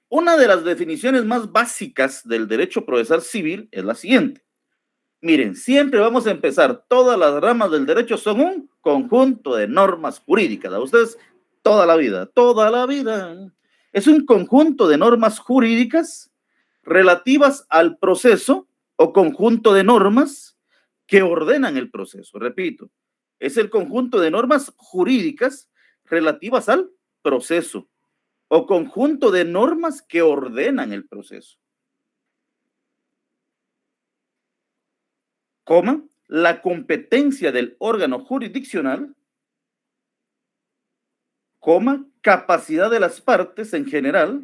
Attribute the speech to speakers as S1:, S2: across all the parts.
S1: Una de las definiciones más básicas del derecho procesal civil es la siguiente. Miren, siempre vamos a empezar, todas las ramas del derecho son un conjunto de normas jurídicas. A ustedes toda la vida. Es un conjunto de normas jurídicas relativas al proceso o conjunto de normas que ordenan el proceso. Repito, es el conjunto de normas jurídicas relativas al proceso o conjunto de normas que ordenan el proceso. Coma, la competencia del órgano jurisdiccional, coma, capacidad de las partes en general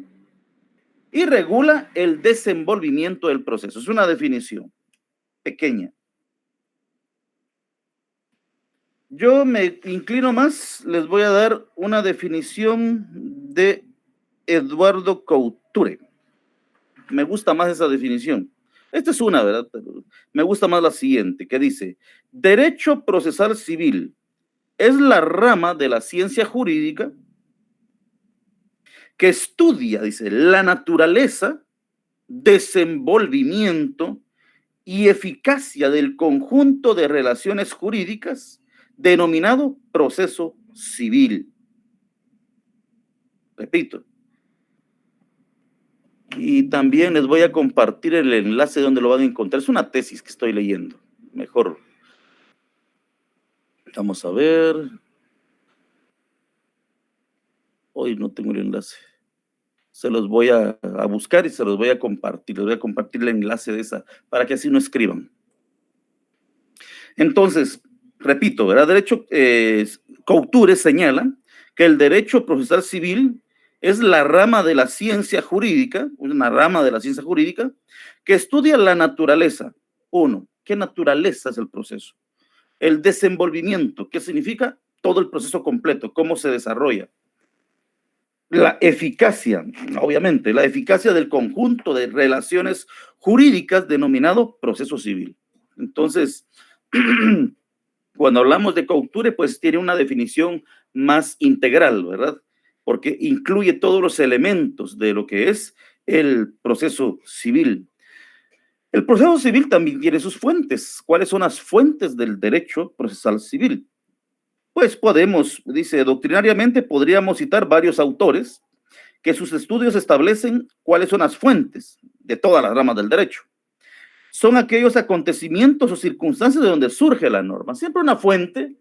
S1: y regula el desenvolvimiento del proceso. Es una definición pequeña. Yo me inclino más, les voy a dar una definición de Eduardo Couture. Me gusta más esa definición. Esta es una, ¿verdad? Pero me gusta más la siguiente, que dice, derecho procesal civil es la rama de la ciencia jurídica que estudia, dice, la naturaleza, desenvolvimiento y eficacia del conjunto de relaciones jurídicas denominado proceso civil. Repito. Y también les voy a compartir el enlace donde lo van a encontrar. Es una tesis que estoy leyendo. Mejor. Vamos a ver. Hoy no tengo el enlace. Se los voy a buscar y se los voy a compartir. Les voy a compartir el enlace de esa para que así no escriban. Entonces, repito, ¿verdad? Derecho, Couture señala que el derecho procesal civil es la rama de la ciencia jurídica, una rama de la ciencia jurídica que estudia la naturaleza. Uno, ¿qué naturaleza es el proceso? El desenvolvimiento, ¿qué significa? Todo el proceso completo, cómo se desarrolla. La eficacia, obviamente, la eficacia del conjunto de relaciones jurídicas denominado proceso civil. Entonces, cuando hablamos de Couture, pues tiene una definición más integral, ¿verdad? Porque incluye todos los elementos de lo que es el proceso civil. El proceso civil también tiene sus fuentes. ¿Cuáles son las fuentes del derecho procesal civil? Pues podemos, dice, doctrinariamente podríamos citar varios autores que sus estudios establecen cuáles son las fuentes de todas las ramas del derecho. Son aquellos acontecimientos o circunstancias de donde surge la norma. Siempre una fuente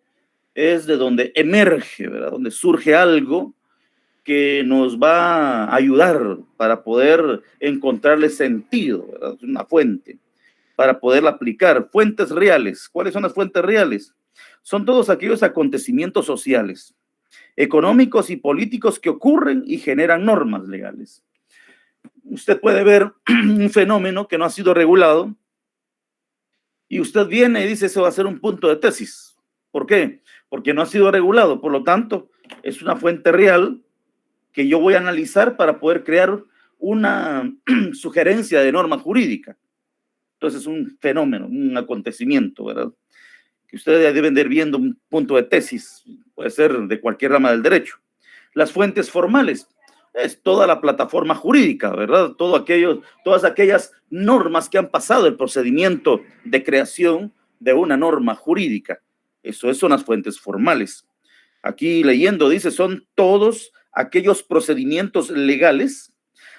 S1: es de donde emerge, ¿verdad? Donde surge algo que nos va a ayudar para poder encontrarle sentido, ¿verdad? Una fuente, para poderla aplicar. Fuentes reales. ¿Cuáles son las fuentes reales? Son todos aquellos acontecimientos sociales, económicos y políticos que ocurren y generan normas legales. Usted puede ver un fenómeno que no ha sido regulado y usted viene y dice, eso va a ser un punto de tesis. ¿Por qué? Porque no ha sido regulado. Por lo tanto, es una fuente real que yo voy a analizar para poder crear una sugerencia de norma jurídica. Entonces, es un fenómeno, un acontecimiento, ¿verdad? Que ustedes deben de ir viendo un punto de tesis, puede ser de cualquier rama del derecho. Las fuentes formales es toda la plataforma jurídica, ¿verdad? Todas aquellas normas que han pasado el procedimiento de creación de una norma jurídica. Eso son las fuentes formales. Aquí leyendo dice, son todos aquellos procedimientos legales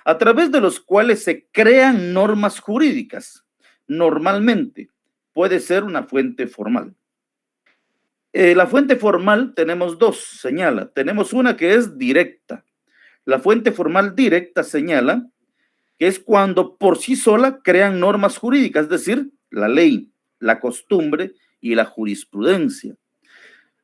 S1: a través de los cuales se crean normas jurídicas. Normalmente puede ser una fuente formal. La fuente formal tenemos dos, señala. Tenemos una que es directa. La fuente formal directa señala que es cuando por sí sola crean normas jurídicas, es decir, la ley, la costumbre y la jurisprudencia.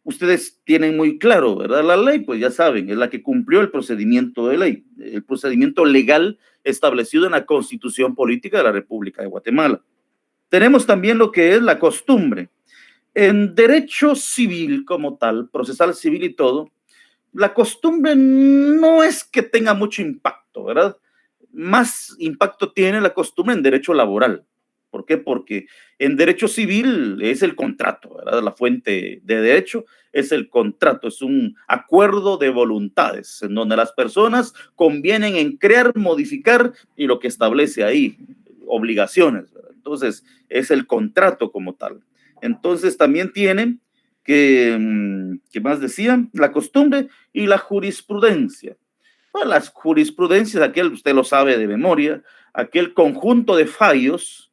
S1: Ustedes tienen muy claro, ¿verdad? La ley, pues ya saben, es la que cumplió el procedimiento de ley, el procedimiento legal establecido en la Constitución Política de la República de Guatemala. Tenemos también lo que es la costumbre. En derecho civil como tal, procesal civil y todo, la costumbre no es que tenga mucho impacto, ¿verdad? Más impacto tiene la costumbre en derecho laboral, ¿Por qué? Porque en derecho civil es el contrato, ¿verdad? La fuente de derecho es el contrato, es un acuerdo de voluntades en donde las personas convienen en crear, modificar y lo que establece ahí, obligaciones, ¿verdad? Entonces, es el contrato como tal. Entonces, también tienen ¿qué más decían? La costumbre y la jurisprudencia. Bueno, las jurisprudencias, aquel, usted lo sabe de memoria, aquel conjunto de fallos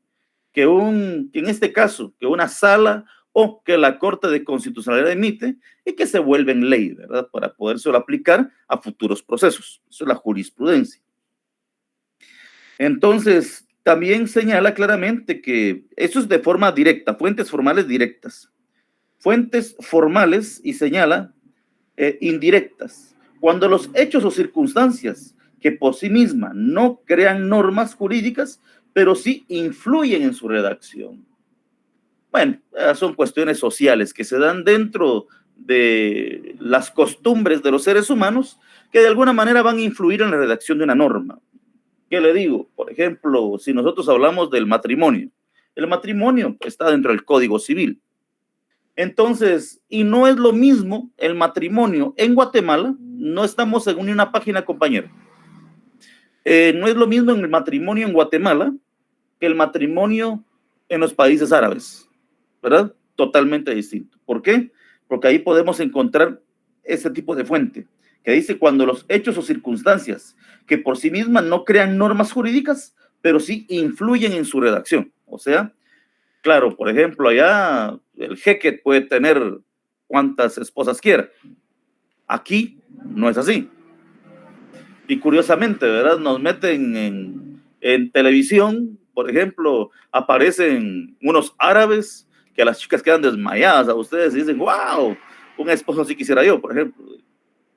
S1: que en este caso, que una sala o que la Corte de Constitucionalidad emite y que se vuelven ley, ¿verdad? Para poderse aplicar a futuros procesos. Eso es la jurisprudencia. Entonces, también señala claramente que eso es de forma directa, fuentes formales directas. Fuentes formales y señala indirectas. Cuando los hechos o circunstancias que por sí mismas no crean normas jurídicas, pero sí influyen en su redacción. Bueno, son cuestiones sociales que se dan dentro de las costumbres de los seres humanos que de alguna manera van a influir en la redacción de una norma. ¿Qué le digo? Por ejemplo, si nosotros hablamos del matrimonio, el matrimonio está dentro del Código Civil. Entonces, y no es lo mismo el matrimonio en Guatemala, no estamos en una página, compañero. No es lo mismo en el matrimonio en Guatemala que el matrimonio en los países árabes, ¿verdad? Totalmente distinto. ¿Por qué? Porque ahí podemos encontrar ese tipo de fuente que dice cuando los hechos o circunstancias que por sí mismas no crean normas jurídicas, pero sí influyen en su redacción. O sea, claro, por ejemplo, allá el jeque puede tener cuantas esposas quiera. Aquí no es así. Y curiosamente, ¿verdad? Nos meten en televisión, por ejemplo, aparecen unos árabes que las chicas quedan desmayadas a ustedes y dicen, wow, un esposo así quisiera yo, por ejemplo.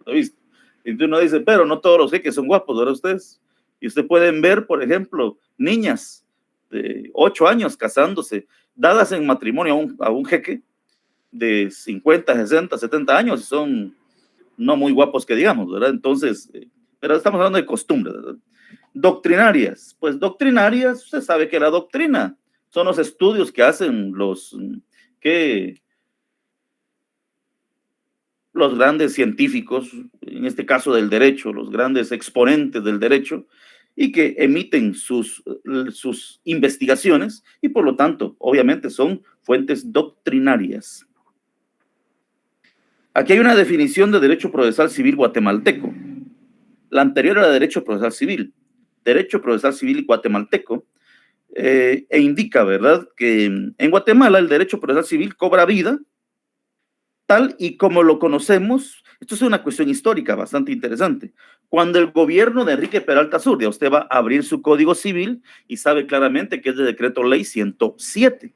S1: ¿Lo viste? Y uno dice, pero no todos los jeques son guapos, ¿verdad ustedes? Y ustedes pueden ver, por ejemplo, niñas de 8 años casándose, dadas en matrimonio a un jeque de 50, 60, 70 años, y son no muy guapos que digamos, ¿verdad? Entonces, pero estamos hablando de costumbres, ¿verdad? Doctrinarias, pues doctrinarias, usted sabe que la doctrina son los estudios que hacen que los grandes científicos, en este caso del derecho, los grandes exponentes del derecho, y que emiten sus investigaciones y por lo tanto, obviamente, son fuentes doctrinarias. Aquí hay una definición de derecho procesal civil guatemalteco. La anterior era derecho procesal civil. Derecho procesal civil guatemalteco e indica, ¿verdad?, que en Guatemala el derecho procesal civil cobra vida tal y como lo conocemos. Esto es una cuestión histórica bastante interesante. Cuando el gobierno de Enrique Peralta Zurdia, usted va a abrir su código civil y sabe claramente que es de decreto ley 107.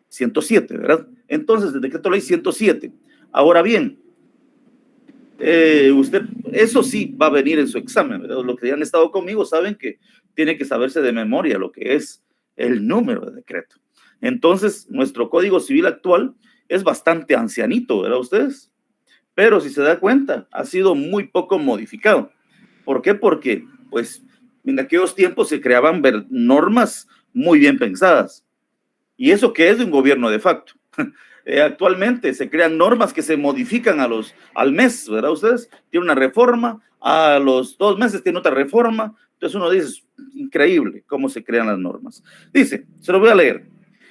S1: 107, ¿verdad? Entonces, de decreto ley 107. Ahora bien, usted, eso sí va a venir en su examen, ¿verdad? Los que ya han estado conmigo saben que tiene que saberse de memoria lo que es el número de decreto. Entonces, nuestro código civil actual es bastante ancianito, ¿verdad ustedes? Pero si se da cuenta, ha sido muy poco modificado. ¿Por qué? Porque, pues, en aquellos tiempos se creaban normas muy bien pensadas. Y eso que es de un gobierno de facto. Actualmente se crean normas que se modifican al mes, ¿verdad ustedes? Tiene una reforma, a los 2 meses tiene otra reforma. Entonces uno dice, increíble cómo se crean las normas. Dice, se lo voy a leer.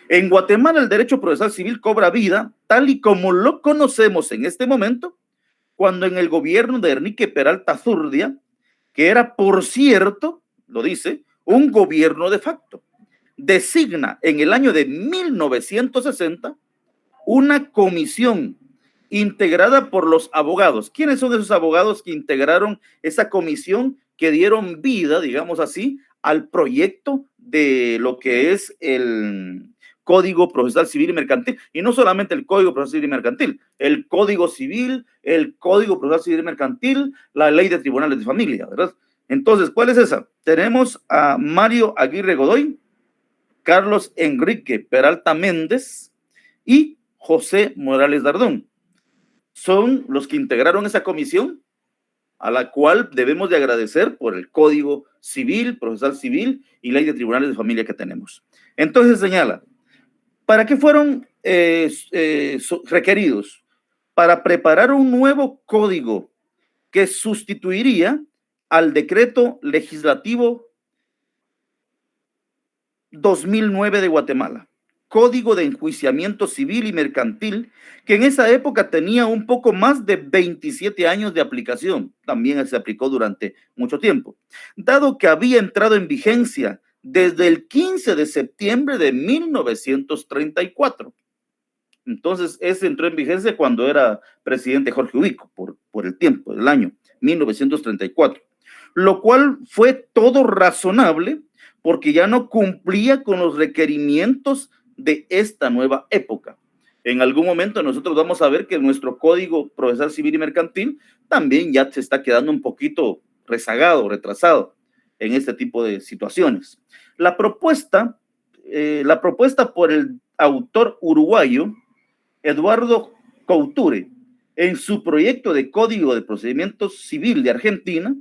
S1: En Guatemala el derecho procesal civil cobra vida tal y como lo conocemos en este momento, cuando en el gobierno de Enrique Peralta Zurdia, que era, por cierto, lo dice, un gobierno de facto, designa en el año de 1960 una comisión integrada por los abogados. ¿Quiénes son esos abogados que integraron esa comisión que dieron vida, digamos así, al proyecto de lo que es el Código Procesal Civil y Mercantil? Y no solamente el Código Procesal Civil y Mercantil, el Código Civil, el Código Procesal Civil y Mercantil, la Ley de Tribunales de Familia, ¿verdad? Entonces, ¿cuál es esa? Tenemos a Mario Aguirre Godoy, Carlos Enrique Peralta Méndez y José Morales Dardón. Son los que integraron esa comisión a la cual debemos de agradecer por el Código Civil, Procesal Civil y Ley de Tribunales de Familia que tenemos. Entonces señala, ¿para qué fueron requeridos? Para preparar un nuevo código que sustituiría al decreto legislativo 2009 de Guatemala, Código de Enjuiciamiento Civil y Mercantil, que en esa época tenía un poco más de 27 años de aplicación. También se aplicó durante mucho tiempo, dado que había entrado en vigencia desde el 15 de septiembre de 1934. Entonces, ese entró en vigencia cuando era presidente Jorge Ubico, por el tiempo, del año 1934, lo cual fue todo razonable porque ya no cumplía con los requerimientos de esta nueva época. En algún momento nosotros vamos a ver que nuestro Código Procesal Civil y Mercantil también ya se está quedando un poquito rezagado, retrasado en este tipo de situaciones. La propuesta por el autor uruguayo Eduardo Couture en su proyecto de Código de Procedimientos Civil de Argentina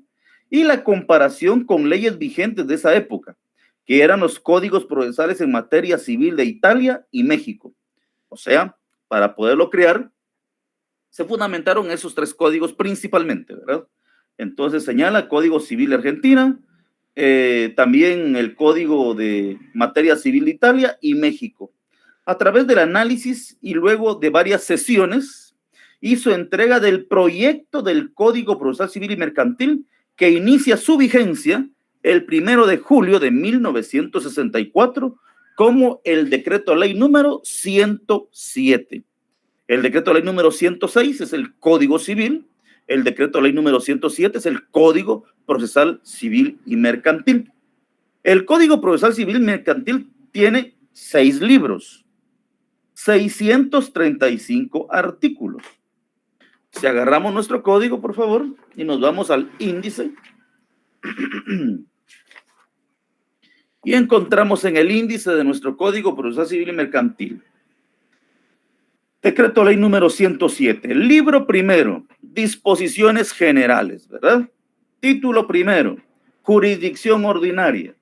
S1: y la comparación con leyes vigentes de esa época, que eran los códigos procesales en materia civil de Italia y México. O sea, para poderlo crear, se fundamentaron esos tres códigos principalmente, ¿verdad? Entonces señala Código Civil de Argentina, también el Código de Materia Civil de Italia y México. A través del análisis y luego de varias sesiones, hizo entrega del proyecto del Código Procesal Civil y Mercantil que inicia su vigencia el 1 de julio de 1964 como el decreto ley número 107. El decreto ley número 106 es el Código Civil, el decreto ley número 107 es el Código Procesal Civil y Mercantil. El Código Procesal Civil y Mercantil tiene 6 libros, 635 artículos. Si agarramos nuestro código, por favor, y nos vamos al índice, y encontramos en el índice de nuestro Código Procesal Civil y Mercantil, decreto ley número 107, libro primero, disposiciones generales, ¿verdad? Título primero, jurisdicción ordinaria.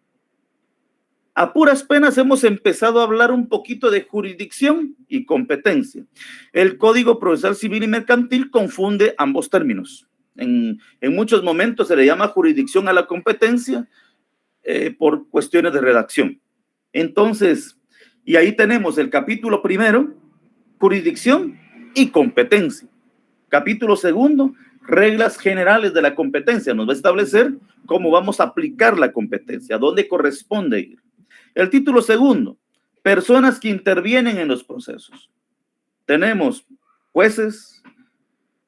S1: A puras penas hemos empezado a hablar un poquito de jurisdicción y competencia. El Código Procesal Civil y Mercantil confunde ambos términos. En muchos momentos se le llama jurisdicción a la competencia por cuestiones de redacción. Entonces, y ahí tenemos el capítulo primero, jurisdicción y competencia. Capítulo segundo, reglas generales de la competencia. Nos va a establecer cómo vamos a aplicar la competencia, a dónde corresponde ir. El título segundo, personas que intervienen en los procesos. Tenemos jueces,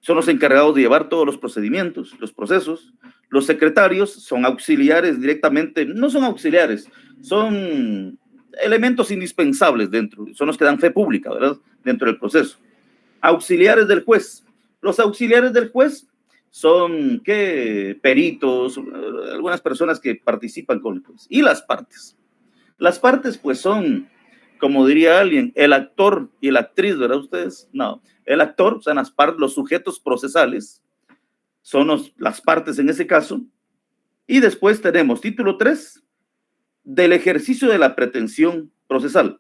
S1: son los encargados de llevar todos los procedimientos, los procesos. Los secretarios son auxiliares directamente, no son auxiliares, son elementos indispensables dentro, son los que dan fe pública, ¿verdad? Dentro del proceso. Auxiliares del juez. Los auxiliares del juez son, ¿qué? Peritos, algunas personas que participan con el juez. Y las partes. Las partes, pues, son, como diría alguien, el actor y la actriz, ¿verdad ustedes? No, el actor, o sea, los sujetos procesales, son las partes en ese caso. Y después tenemos título 3, del ejercicio de la pretensión procesal.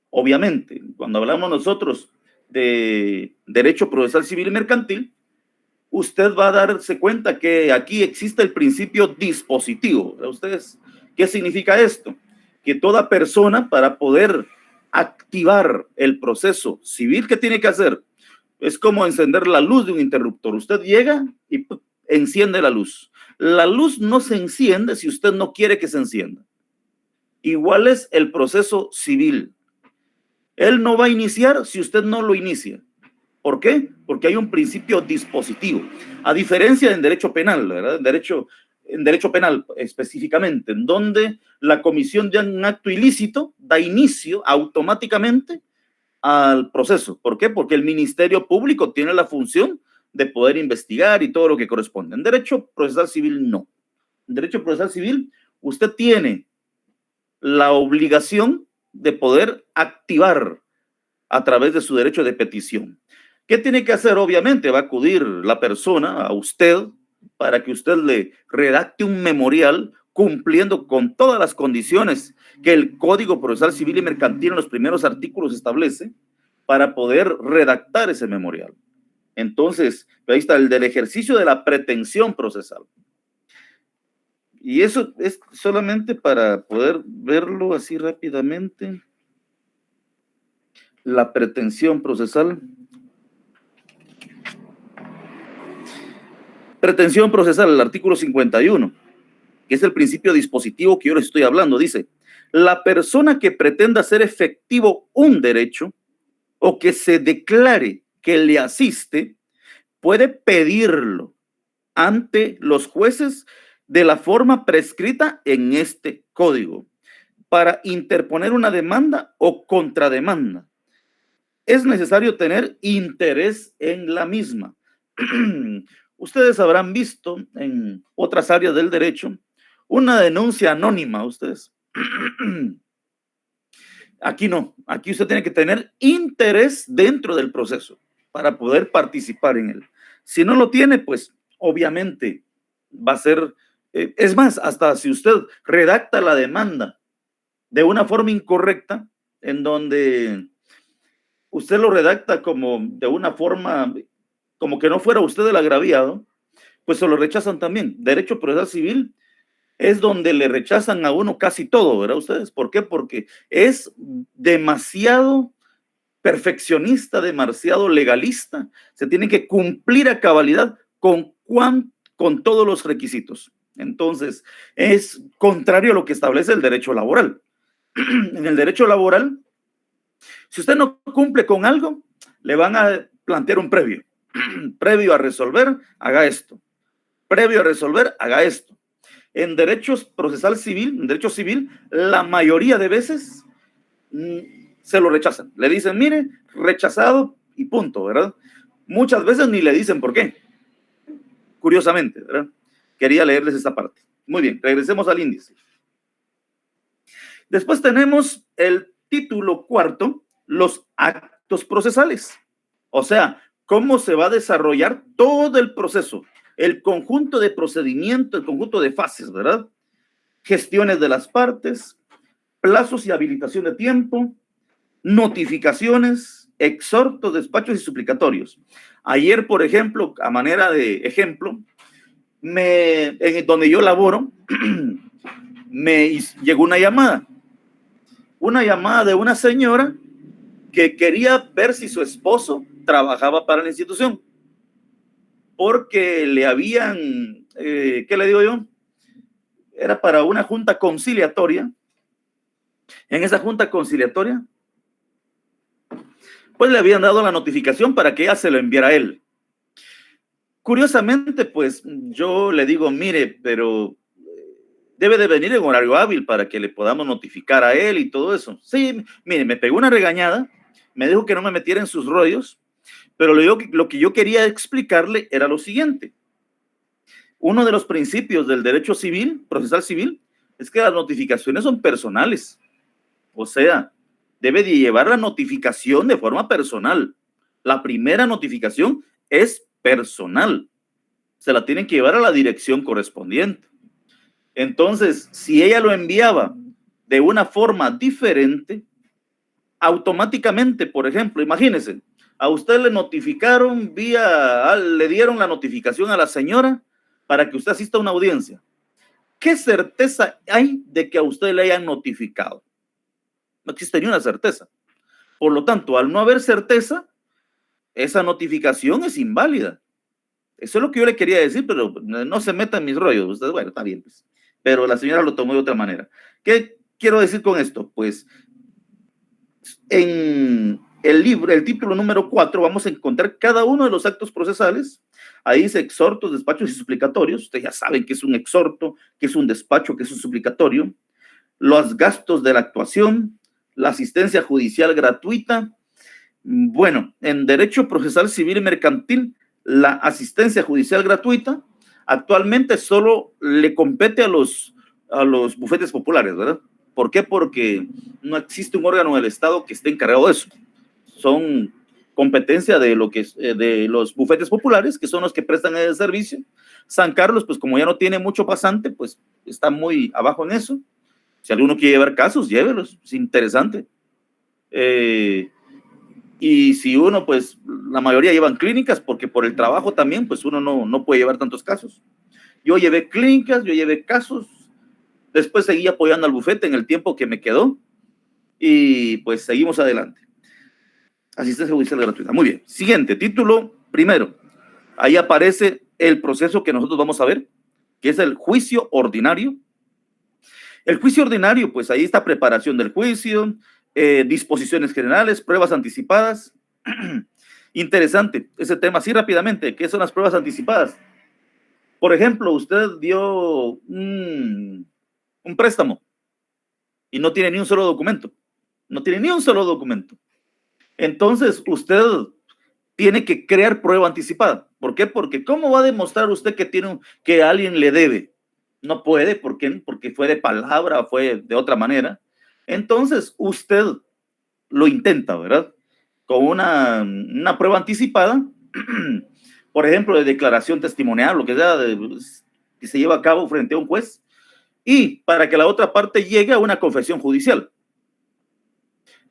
S1: Obviamente, cuando hablamos nosotros de derecho procesal civil y mercantil, usted va a darse cuenta que aquí existe el principio dispositivo, ¿verdad ustedes? ¿Qué significa esto? Que toda persona, para poder activar el proceso civil, ¿qué tiene que hacer? Es como encender la luz de un interruptor. Usted llega y enciende la luz. La luz no se enciende si usted no quiere que se encienda. Igual es el proceso civil. Él no va a iniciar si usted no lo inicia. ¿Por qué? Porque hay un principio dispositivo. A diferencia en derecho penal, ¿verdad? En derecho penal específicamente, en donde la comisión de un acto ilícito da inicio automáticamente al proceso. ¿Por qué? Porque el Ministerio Público tiene la función de poder investigar y todo lo que corresponde. En derecho procesal civil, no. En derecho procesal civil, usted tiene la obligación de poder activar a través de su derecho de petición. ¿Qué tiene que hacer? Obviamente va a acudir la persona a usted para que usted le redacte un memorial cumpliendo con todas las condiciones que el Código Procesal Civil y Mercantil en los primeros artículos establece para poder redactar ese memorial. Entonces, ahí está el del ejercicio de la pretensión procesal. Y eso es solamente para poder verlo así rápidamente. La pretensión procesal. Pretensión procesal, el artículo 51, que es el principio dispositivo que yo les estoy hablando, dice: la persona que pretenda hacer efectivo un derecho o que se declare que le asiste, puede pedirlo ante los jueces de la forma prescrita en este código para interponer una demanda o contrademanda. Es necesario tener interés en la misma. Ustedes habrán visto en otras áreas del derecho una denuncia anónima, ustedes. Aquí no, aquí usted tiene que tener interés dentro del proceso para poder participar en él. Si no lo tiene, pues obviamente va a ser, es más, hasta si usted redacta la demanda de una forma incorrecta, en donde usted lo redacta como de una forma, como que no fuera usted el agraviado, pues se lo rechazan también. Derecho procesal civil es donde le rechazan a uno casi todo, ¿verdad ustedes? ¿Por qué? Porque es demasiado perfeccionista, demasiado legalista. Se tiene que cumplir a cabalidad con todos los requisitos. Entonces, es contrario a lo que establece el derecho laboral. En el derecho laboral, si usted no cumple con algo, le van a plantear un previo. Previo a resolver, haga esto. Previo a resolver, haga esto. En derechos procesal civil, en derecho civil, la mayoría de veces se lo rechazan. Le dicen, mire, rechazado y punto, ¿verdad? Muchas veces ni le dicen por qué. Curiosamente, ¿verdad? Quería leerles esta parte. Muy bien, regresemos al índice. Después tenemos el título cuarto, los actos procesales. O sea, cómo se va a desarrollar todo el proceso, el conjunto de procedimientos, el conjunto de fases, ¿verdad? Gestiones de las partes, plazos y habilitación de tiempo, notificaciones, exhortos, despachos y suplicatorios. Ayer, por ejemplo, a manera de ejemplo, en donde yo laboro, me llegó una llamada de una señora que quería ver si su esposo trabajaba para la institución, porque le habían, ¿qué le digo yo? Era para una junta conciliatoria. En esa junta conciliatoria, pues le habían dado la notificación para que ella se lo enviara a él. Curiosamente, pues yo le digo, mire, pero debe de venir en horario hábil para que le podamos notificar a él y todo eso. Sí, mire, me pegó una regañada, me dijo que no me metiera en sus rollos, pero lo que yo quería explicarle era lo siguiente. Uno de los principios del derecho civil, procesal civil, es que las notificaciones son personales. O sea, debe de llevar la notificación de forma personal. La primera notificación es personal. Se la tienen que llevar a la dirección correspondiente. Entonces, si ella lo enviaba de una forma diferente, automáticamente, por ejemplo, imagínese, a usted le notificaron le dieron la notificación a la señora para que usted asista a una audiencia. ¿Qué certeza hay de que a usted le hayan notificado? No existe ni una certeza. Por lo tanto, al no haber certeza, esa notificación es inválida. Eso es lo que yo le quería decir, pero no se meta en mis rollos. Usted, bueno, está bien, pues. Pero la señora lo tomó de otra manera. ¿Qué quiero decir con esto? Pues en el libro, el título número 4, vamos a encontrar cada uno de los actos procesales. Ahí dice exhortos, despachos y suplicatorios. Ustedes ya saben que es un exhorto, que es un despacho, que es un suplicatorio. Los gastos de la actuación, la asistencia judicial gratuita. Bueno, en derecho procesal civil y mercantil, la asistencia judicial gratuita actualmente solo le compete a los bufetes populares, ¿verdad? ¿Por qué? Porque no existe un órgano del Estado que esté encargado de eso. Son competencia de lo que es, de los bufetes populares, que son los que prestan el servicio. San Carlos, pues como ya no tiene mucho pasante, pues está muy abajo en eso. Si alguno quiere llevar casos, llévelos, es interesante. Y si uno, pues la mayoría llevan clínicas, porque por el trabajo también, pues uno no puede llevar tantos casos. Yo llevé clínicas, yo llevé casos, después seguí apoyando al bufete en el tiempo que me quedó, y pues seguimos adelante. Asistencia judicial gratuita. Muy bien. Siguiente, título primero. Ahí aparece el proceso que nosotros vamos a ver, que es el juicio ordinario. El juicio ordinario, pues ahí está preparación del juicio, disposiciones generales, pruebas anticipadas. Interesante ese tema, así rápidamente. ¿Qué son las pruebas anticipadas? Por ejemplo, usted dio un préstamo y no tiene ni un solo documento. No tiene ni un solo documento. Entonces, usted tiene que crear prueba anticipada. ¿Por qué? Porque ¿cómo va a demostrar usted que alguien le debe? No puede, ¿por qué? Porque fue de palabra, fue de otra manera. Entonces, usted lo intenta, ¿verdad? Con una prueba anticipada, por ejemplo, de declaración testimonial, lo que sea, que se lleva a cabo frente a un juez, y para que la otra parte llegue a una confesión judicial.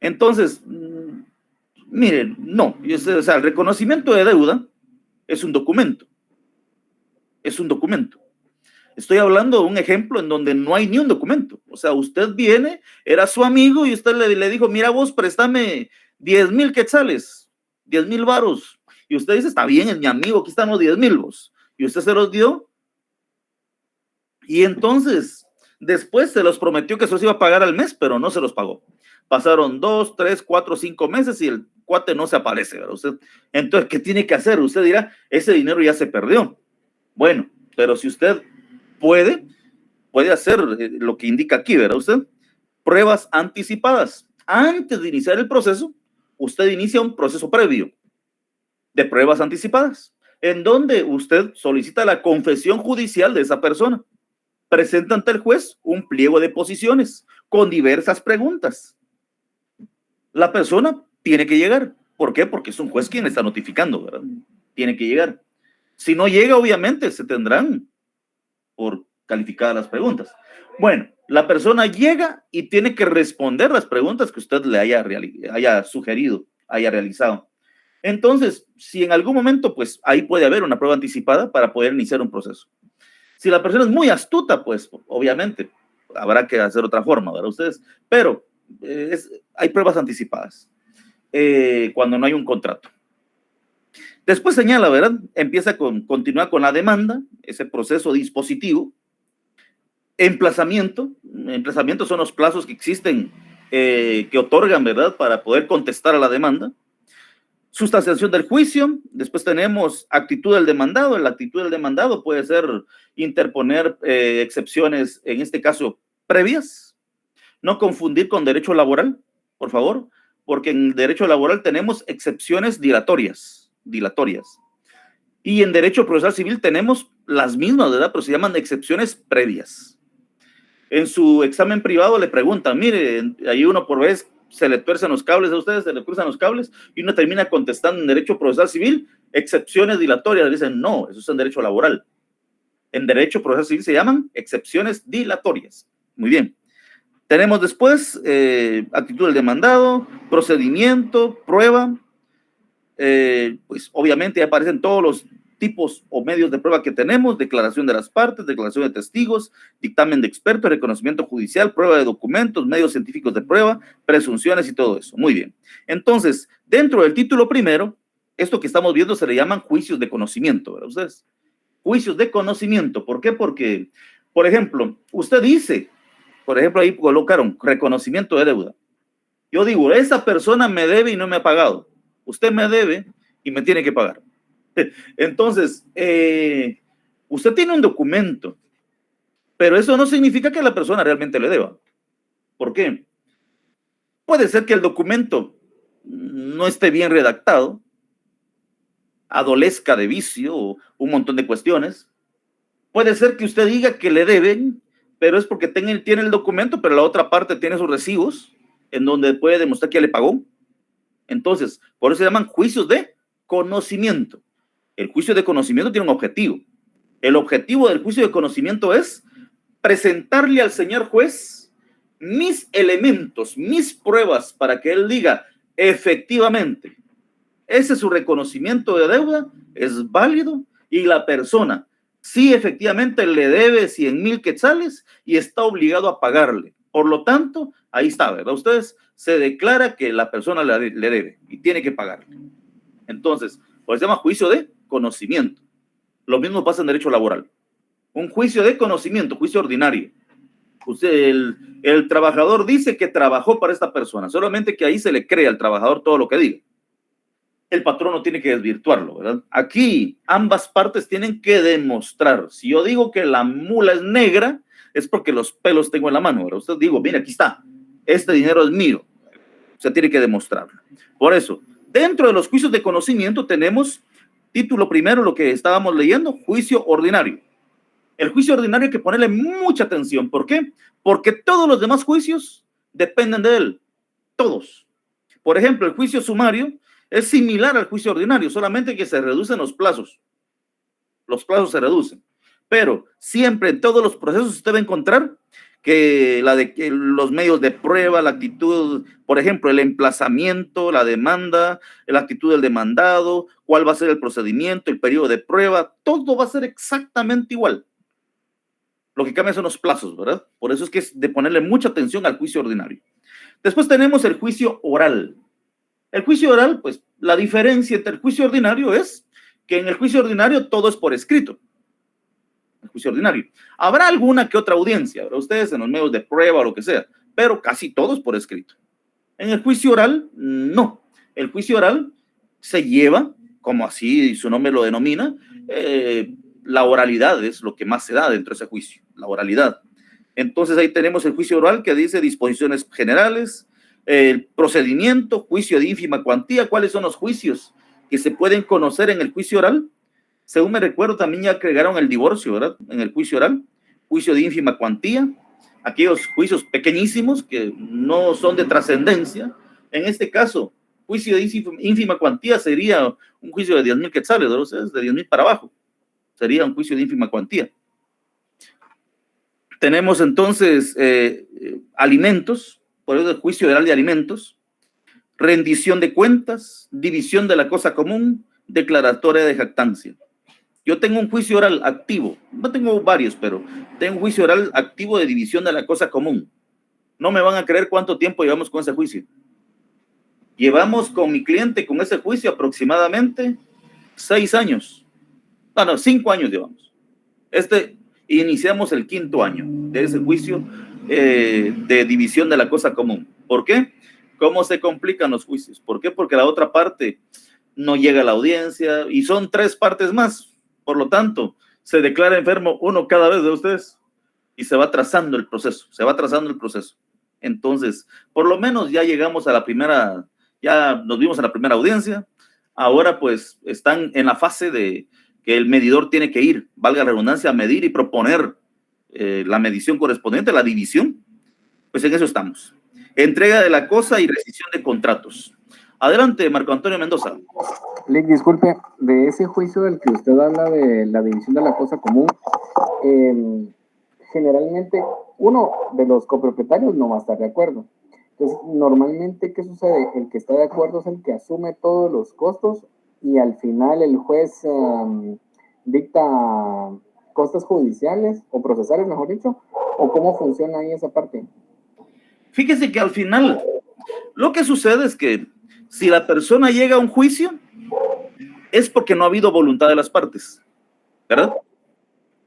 S1: Entonces, miren, no, o sea, el reconocimiento de deuda es un documento. Es un documento. Estoy hablando de un ejemplo en donde no hay ni un documento. O sea, usted viene, era su amigo y usted le dijo, mira vos, préstame 10,000 quetzales, 10,000 varos. Y usted dice, está bien, es mi amigo, aquí están los 10,000 vos. Y usted se los dio. Y entonces, después se los prometió que se los iba a pagar al mes, pero no se los pagó. Pasaron 2, 3, 4, 5 meses y el cuate no se aparece, ¿verdad? Usted, entonces, ¿qué tiene que hacer? Usted dirá, ese dinero ya se perdió. Bueno, pero si usted puede hacer lo que indica aquí, ¿verdad? Usted, pruebas anticipadas. Antes de iniciar el proceso, usted inicia un proceso previo de pruebas anticipadas, en donde usted solicita la confesión judicial de esa persona. Presenta ante el juez un pliego de posiciones con diversas preguntas. La persona tiene que llegar. ¿Por qué? Porque es un juez quien le está notificando, ¿verdad? Tiene que llegar. Si no llega, obviamente, se tendrán por calificadas las preguntas. Bueno, la persona llega y tiene que responder las preguntas que usted le haya sugerido, haya realizado. Entonces, si en algún momento, pues ahí puede haber una prueba anticipada para poder iniciar un proceso. Si la persona es muy astuta, pues obviamente habrá que hacer otra forma, ¿verdad? Ustedes, pero hay pruebas anticipadas cuando no hay un contrato. Después señala, ¿verdad? Continúa con la demanda, ese proceso dispositivo. Emplazamiento son los plazos que existen, que otorgan, ¿verdad? Para poder contestar a la demanda. Sustanciación del juicio. Después tenemos actitud del demandado. La actitud del demandado puede ser interponer excepciones, en este caso, previas. No confundir con derecho laboral, por favor, porque en derecho laboral tenemos excepciones dilatorias. Y en derecho procesal civil tenemos las mismas, ¿verdad? Pero se llaman excepciones previas. En su examen privado le preguntan, mire, ahí uno por vez se le tuercen los cables a ustedes, se le cruzan los cables y uno termina contestando en derecho procesal civil, excepciones dilatorias. Dicen, no, eso es en derecho laboral. En derecho procesal civil se llaman excepciones dilatorias. Muy bien. Tenemos después actitud del demandado, procedimiento, prueba. Pues obviamente aparecen todos los tipos o medios de prueba que tenemos: declaración de las partes, declaración de testigos, dictamen de expertos, reconocimiento judicial, prueba de documentos, medios científicos de prueba, presunciones y todo eso. Muy bien. Entonces, dentro del título primero, esto que estamos viendo se le llaman juicios de conocimiento, ¿verdad ustedes? Juicios de conocimiento. ¿Por qué? Porque, por ejemplo, usted dice, por ejemplo, ahí colocaron reconocimiento de deuda. Yo digo, esa persona me debe y no me ha pagado. Usted me debe y me tiene que pagar. Entonces, usted tiene un documento, pero eso no significa que la persona realmente le deba. ¿Por qué? Puede ser que el documento no esté bien redactado, adolezca de vicio o un montón de cuestiones. Puede ser que usted diga que le deben, pero es porque tiene el documento, pero la otra parte tiene sus recibos, en donde puede demostrar que ya le pagó. Entonces, por eso se llaman juicios de conocimiento. El juicio de conocimiento tiene un objetivo. El objetivo del juicio de conocimiento es presentarle al señor juez mis elementos, mis pruebas, para que él diga, efectivamente, ese es su reconocimiento de deuda, es válido, y la persona sí efectivamente le debe 100,000 quetzales y está obligado a pagarle. Por lo tanto, ahí está, ¿verdad? Ustedes se declara que la persona le debe y tiene que pagarle. Entonces, pues se llama juicio de conocimiento. Lo mismo pasa en derecho laboral. Un juicio de conocimiento, juicio ordinario. Usted, el trabajador dice que trabajó para esta persona, solamente que ahí se le cree al trabajador todo lo que diga. El patrón no tiene que desvirtuarlo, ¿verdad? Aquí ambas partes tienen que demostrar. Si yo digo que la mula es negra, es porque los pelos tengo en la mano, ¿verdad? Usted digo, mira, aquí está, este dinero es mío. Se tiene que demostrarlo. Por eso, dentro de los juicios de conocimiento tenemos, título primero, lo que estábamos leyendo, juicio ordinario. El juicio ordinario hay que ponerle mucha atención. ¿Por qué? Porque todos los demás juicios dependen de él. Todos. Por ejemplo, el juicio sumario es similar al juicio ordinario, solamente que se reducen los plazos. Los plazos se reducen. Pero siempre en todos los procesos usted va a encontrar que los medios de prueba, la actitud, por ejemplo, el emplazamiento, la demanda, la actitud del demandado, cuál va a ser el procedimiento, el periodo de prueba, todo va a ser exactamente igual. Lo que cambia son los plazos, ¿verdad? Por eso es que es de ponerle mucha atención al juicio ordinario. Después tenemos el juicio oral. El juicio oral, pues la diferencia entre el juicio ordinario es que en el juicio ordinario todo es por escrito. El juicio ordinario. Habrá alguna que otra audiencia, ¿verdad? Ustedes en los medios de prueba o lo que sea, pero casi todo es por escrito. En el juicio oral, no. El juicio oral se lleva, como así su nombre lo denomina, la oralidad es lo que más se da dentro de ese juicio, la oralidad. Entonces ahí tenemos el juicio oral que dice disposiciones generales, el procedimiento, juicio de ínfima cuantía. ¿Cuáles son los juicios que se pueden conocer en el juicio oral? Según me recuerdo, también ya agregaron el divorcio, ¿verdad? En el juicio oral, juicio de ínfima cuantía, aquellos juicios pequeñísimos que no son de trascendencia. En este caso, juicio de ínfima cuantía sería un juicio de 10,000 quetzales, ¿verdad? O sea, de 10,000 para abajo. Sería un juicio de ínfima cuantía. Tenemos entonces alimentos, por eso el juicio oral de alimentos, rendición de cuentas, división de la cosa común, declaratoria de jactancia. Yo tengo un juicio oral activo, no tengo varios, pero tengo un juicio oral activo de división de la cosa común. No me van a creer cuánto tiempo llevamos con ese juicio. Llevamos con mi cliente con ese juicio aproximadamente 6 años. No, 5 años llevamos. Iniciamos el 5.º año de ese juicio de división de la cosa común. ¿Por qué? ¿Cómo se complican los juicios? ¿Por qué? Porque la otra parte no llega a la audiencia y son 3 partes más. Por lo tanto, se declara enfermo uno cada vez de ustedes y se va trazando el proceso, Entonces, por lo menos ya llegamos a la primera, ya nos vimos en la primera audiencia. Ahora pues están en la fase de que el medidor tiene que ir, valga la redundancia, a medir y proponer la medición correspondiente, la división. Pues en eso estamos. Entrega de la cosa y rescisión de contratos. Adelante, Marco Antonio Mendoza.
S2: Lick, disculpe, de ese juicio del que usted habla de la división de la cosa común, generalmente uno de los copropietarios no va a estar de acuerdo. Entonces, normalmente, ¿qué sucede? El que está de acuerdo es el que asume todos los costos y al final el juez dicta costas judiciales o procesales, mejor dicho, o cómo funciona ahí esa parte.
S1: Fíjese que al final lo que sucede es que si la persona llega a un juicio es porque no ha habido voluntad de las partes, ¿verdad?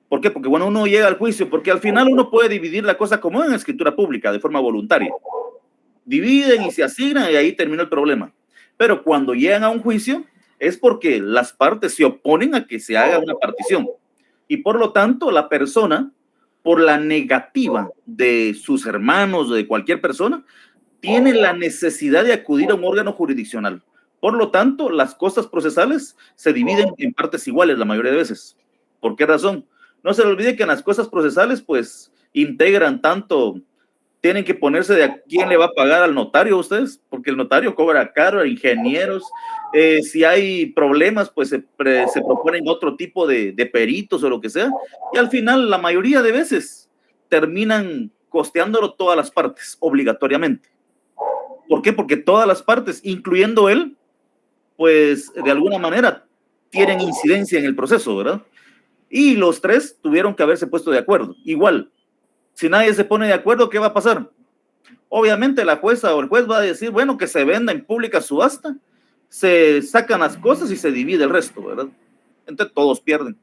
S1: ¿Por qué? Porque bueno, uno llega al juicio, porque al final uno puede dividir la cosa común en escritura pública de forma voluntaria. Dividen y se asignan y ahí termina el problema. Pero cuando llegan a un juicio es porque las partes se oponen a que se haga una partición. Y por lo tanto, la persona, por la negativa de sus hermanos, de cualquier persona, tiene la necesidad de acudir a un órgano jurisdiccional. Por lo tanto, las costas procesales se dividen en partes iguales la mayoría de veces. ¿Por qué razón? No se le olvide que en las costas procesales, pues, integran tanto tienen que ponerse de a quién le va a pagar al notario a ustedes, porque el notario cobra caro, a ingenieros. Si hay problemas, pues se proponen otro tipo de peritos o lo que sea, y al final la mayoría de veces terminan costeándolo todas las partes, obligatoriamente. ¿Por qué? Porque todas las partes, incluyendo él, pues de alguna manera tienen incidencia en el proceso, ¿verdad? Y los tres tuvieron que haberse puesto de acuerdo. Igual, si nadie se pone de acuerdo, ¿qué va a pasar? Obviamente la jueza o el juez va a decir, bueno, que se venda en pública subasta, se sacan las cosas y se divide el resto, ¿verdad? Entonces todos pierden.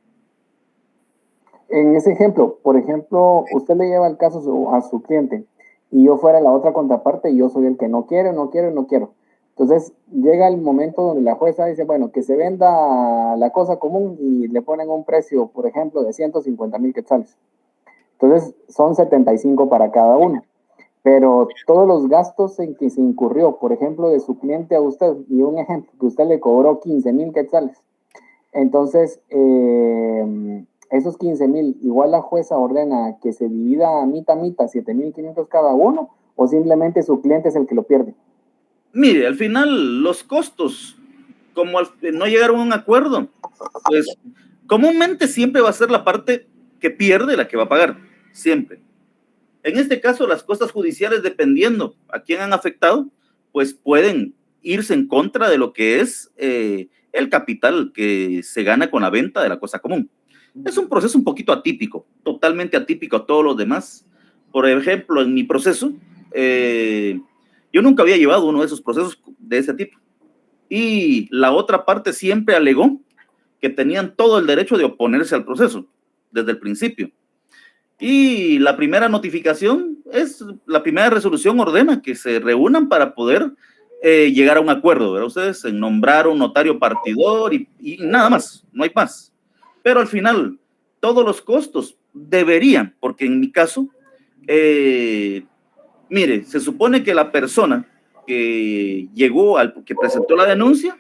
S2: En ese ejemplo, por ejemplo, usted le lleva el caso a su cliente y yo fuera la otra contraparte y yo soy el que no quiero, no quiero, no quiero. Entonces llega el momento donde la jueza dice, bueno, que se venda la cosa común y le ponen un precio, por ejemplo, de 150,000 quetzales. Entonces son 75 para cada uno. Pero todos los gastos en que se incurrió, por ejemplo, de su cliente a usted, y un ejemplo, que usted le cobró 15,000 quetzales. Entonces, esos 15,000, igual la jueza ordena que se divida a mitad, 7,500 cada uno, o simplemente su cliente es el que lo pierde.
S1: Mire, al final los costos, como no llegaron a un acuerdo, pues comúnmente siempre va a ser la parte que pierde la que va a pagar, siempre. En este caso, las costas judiciales, dependiendo a quién han afectado, pues pueden irse en contra de lo que es el capital que se gana con la venta de la cosa común. Es un proceso un poquito atípico, totalmente atípico a todos los demás. Por ejemplo, en mi proceso, yo nunca había llevado uno de esos procesos de ese tipo. Y la otra parte siempre alegó que tenían todo el derecho de oponerse al proceso desde el principio. Y la primera notificación la primera resolución ordena que se reúnan para poder llegar a un acuerdo, ¿verdad? Ustedes nombrar un notario partidor y nada más, no hay más. Pero al final, todos los costos deberían, porque en mi caso, mire, se supone que la persona que que presentó la denuncia,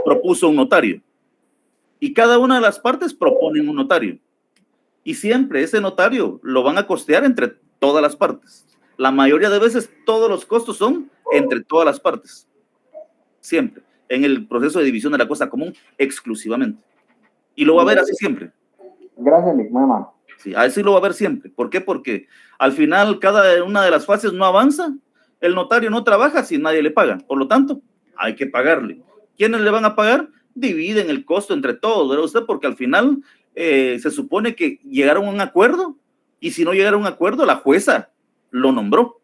S1: propuso un notario. Y cada una de las partes proponen un notario. Y siempre ese notario lo van a costear entre todas las partes. La mayoría de veces todos los costos son entre todas las partes. Siempre. En el proceso de división de la cosa común, exclusivamente. Y lo va a ver así siempre.
S2: Gracias, Nick, mamá.
S1: Sí, así lo va a ver siempre. ¿Por qué? Porque al final cada una de las fases no avanza. El notario no trabaja si nadie le paga. Por lo tanto, hay que pagarle. ¿Quiénes le van a pagar? Dividen el costo entre todos, ¿verdad usted? Porque al final se supone que llegaron a un acuerdo y si no llegaron a un acuerdo, la jueza lo nombró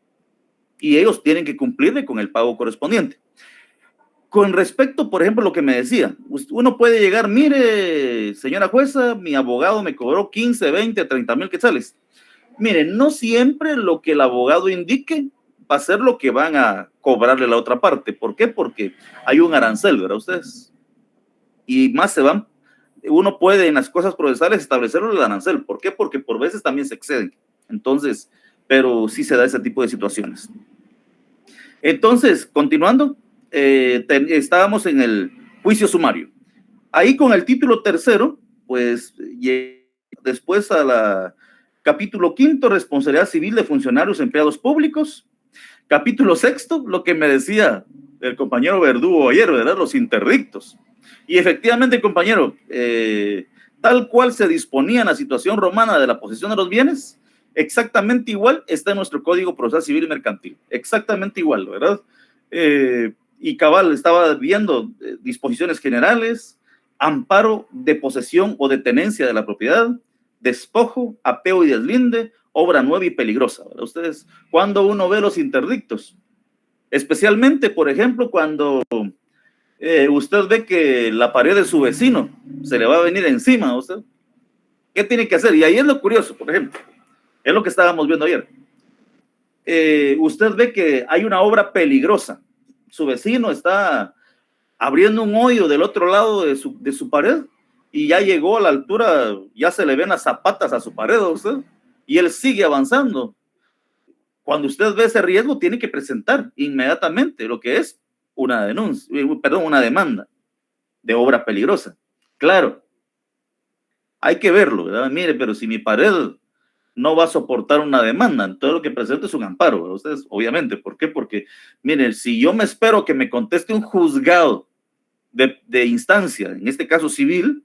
S1: y ellos tienen que cumplirle con el pago correspondiente. Con respecto, por ejemplo, lo que me decía, uno puede llegar, mire, señora jueza, mi abogado me cobró 15, 20, 30,000 quetzales. Mire, no siempre lo que el abogado indique va a ser lo que van a cobrarle la otra parte. ¿Por qué? Porque hay un arancel, ¿verdad ustedes? Y más uno puede en las cosas procesales establecerlo el arancel. ¿Por qué? Porque por veces también se exceden. Entonces, pero sí se da ese tipo de situaciones. Entonces, continuando, estábamos en el juicio sumario. Ahí con el título tercero, pues después a la capítulo quinto, responsabilidad civil de funcionarios empleados públicos. Capítulo sexto, lo que me decía el compañero Verdugo ayer, ¿verdad? Los interdictos. Y efectivamente, compañero, tal cual se disponía en la situación romana de la posesión de los bienes, exactamente igual está en nuestro Código Procesal Civil y Mercantil. Exactamente igual, ¿verdad? Y cabal, estaba viendo disposiciones generales, amparo de posesión o de tenencia de la propiedad, despojo, apeo y deslinde, obra nueva y peligrosa, ¿verdad? Ustedes, cuando uno ve los interdictos, especialmente, por ejemplo, cuando usted ve que la pared de su vecino se le va a venir encima a usted, ¿qué tiene que hacer? Y ahí es lo curioso, por ejemplo, es lo que estábamos viendo ayer. Usted ve que hay una obra peligrosa, su vecino está abriendo un hoyo del otro lado de su pared y ya llegó a la altura, ya se le ven las zapatas a su pared a usted y él sigue avanzando. Cuando usted ve ese riesgo, tiene que presentar inmediatamente lo que es una denuncia, una demanda de obra peligrosa. Claro, hay que verlo, ¿verdad? Mire, pero si mi pared no va a soportar una demanda. Entonces lo que presenta es un amparo, ¿verdad? Ustedes, obviamente. ¿Por qué? Porque, miren, si yo me espero que me conteste un juzgado de instancia, en este caso civil,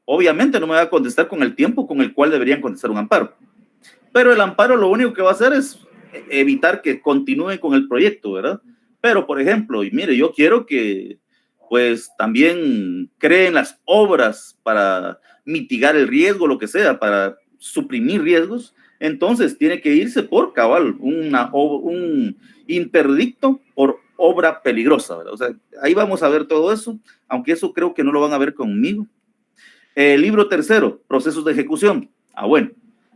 S1: obviamente no me va a contestar con el tiempo con el cual deberían contestar un amparo. Pero el amparo lo único que va a hacer es evitar que continúen con el proyecto, ¿verdad? Pero, por ejemplo, y mire, yo quiero que pues también creen las obras para mitigar el riesgo, lo que sea, para suprimir riesgos, entonces tiene que irse por cabal, un interdicto por obra peligrosa, ¿verdad? O sea, ahí vamos a ver todo eso, aunque eso creo que no lo van a ver conmigo. Libro tercero, procesos de ejecución. Bueno,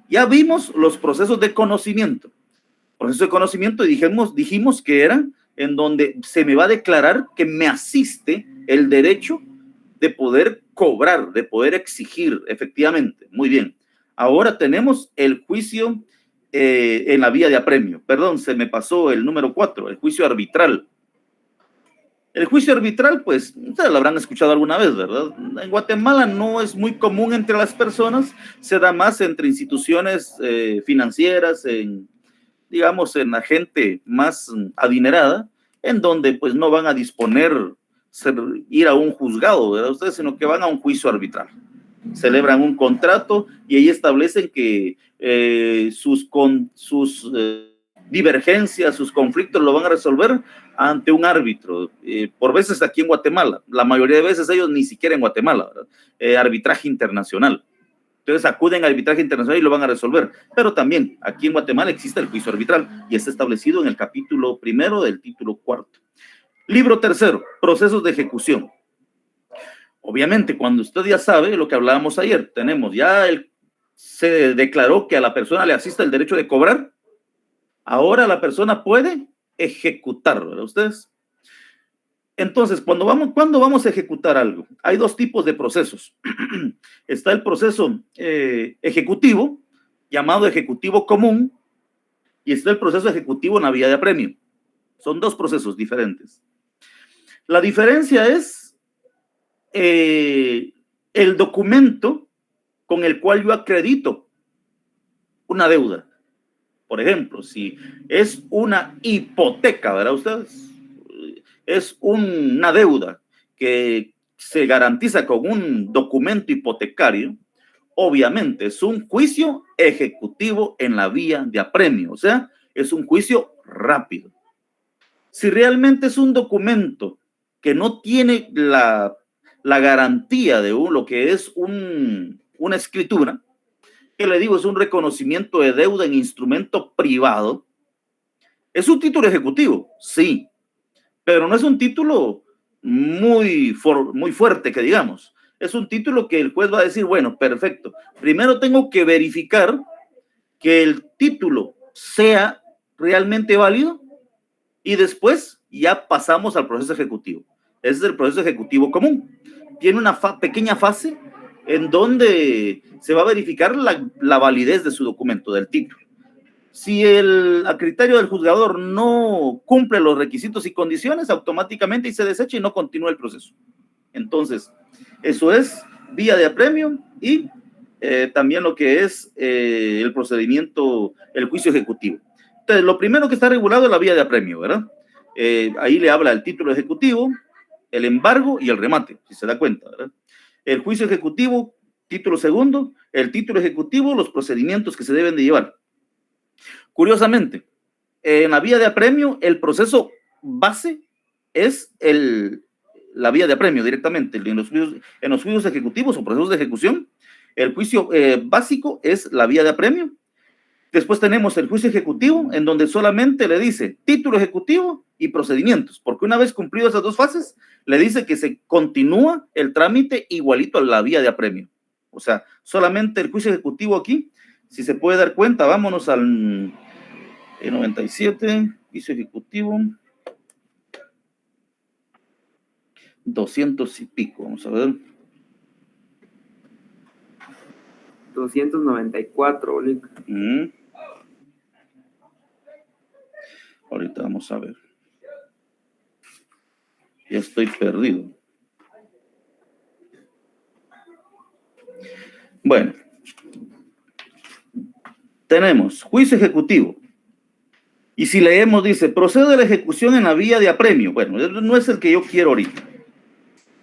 S1: ya vimos los procesos de conocimiento. Proceso de conocimiento, dijimos que era en donde se me va a declarar que me asiste el derecho de poder cobrar, de poder exigir, efectivamente. Muy bien. Ahora tenemos el juicio en la vía de apremio. Perdón, se me pasó el número 4, el juicio arbitral. El juicio arbitral, pues, ustedes lo habrán escuchado alguna vez, ¿verdad? En Guatemala no es muy común entre las personas, se da más entre instituciones financieras, digamos, en la gente más adinerada, en donde pues no van a disponer ir a un juzgado, ¿verdad? Ustedes, sino que van a un juicio arbitral. Celebran un contrato y ahí establecen que sus divergencias, sus conflictos lo van a resolver ante un árbitro. Por veces aquí en Guatemala, la mayoría de veces ellos ni siquiera en Guatemala, arbitraje internacional. Entonces acuden al arbitraje internacional y lo van a resolver. Pero también aquí en Guatemala existe el juicio arbitral y está establecido en el capítulo primero del título cuarto. Libro tercero, procesos de ejecución. Obviamente, cuando usted ya sabe lo que hablábamos ayer, tenemos ya se declaró que a la persona le asiste el derecho de cobrar. Ahora la persona puede ejecutar, ¿verdad ustedes? Entonces, cuando vamos a ejecutar algo, hay dos tipos de procesos. Está el proceso ejecutivo, llamado ejecutivo común, y está el proceso ejecutivo en la vía de apremio. Son dos procesos diferentes. La diferencia es el documento con el cual yo acredito una deuda. Por ejemplo, si es una hipoteca, ¿verdad ustedes? Es una deuda que se garantiza con un documento hipotecario, obviamente es un juicio ejecutivo en la vía de apremio, o sea, es un juicio rápido. Si realmente es un documento que no tiene la garantía de lo que es una escritura, que le digo es un reconocimiento de deuda en instrumento privado, es un título ejecutivo, sí, pero no es un título muy fuerte, que digamos. Es un título que el juez va a decir, bueno, perfecto. Primero tengo que verificar que el título sea realmente válido y después ya pasamos al proceso ejecutivo. Ese es el proceso ejecutivo común. Tiene una pequeña fase en donde se va a verificar la validez de su documento, del título. Si a criterio del juzgador no cumple los requisitos y condiciones, automáticamente se desecha y no continúa el proceso. Entonces, eso es vía de apremio y también lo que es el procedimiento, el juicio ejecutivo. Entonces, lo primero que está regulado es la vía de apremio, ¿verdad? Ahí le habla el título ejecutivo, el embargo y el remate, si se da cuenta, ¿verdad? El juicio ejecutivo, título segundo, el título ejecutivo, los procedimientos que se deben de llevar. Curiosamente, en la vía de apremio, el proceso base es la vía de apremio directamente. En los juicios ejecutivos o procesos de ejecución, el juicio básico es la vía de apremio. Después tenemos el juicio ejecutivo, en donde solamente le dice título ejecutivo y procedimientos, porque una vez cumplido esas dos fases, le dice que se continúa el trámite igualito a la vía de apremio. O sea, solamente el juicio ejecutivo aquí, si se puede dar cuenta, vámonos al 97, juicio ejecutivo, 200 y pico, vamos a ver.
S3: 294, Olic.
S1: Ahorita vamos a ver. Ya estoy perdido. Bueno. Tenemos juicio ejecutivo. Y si leemos, dice, procede la ejecución en la vía de apremio. Bueno, no es el que yo quiero ahorita.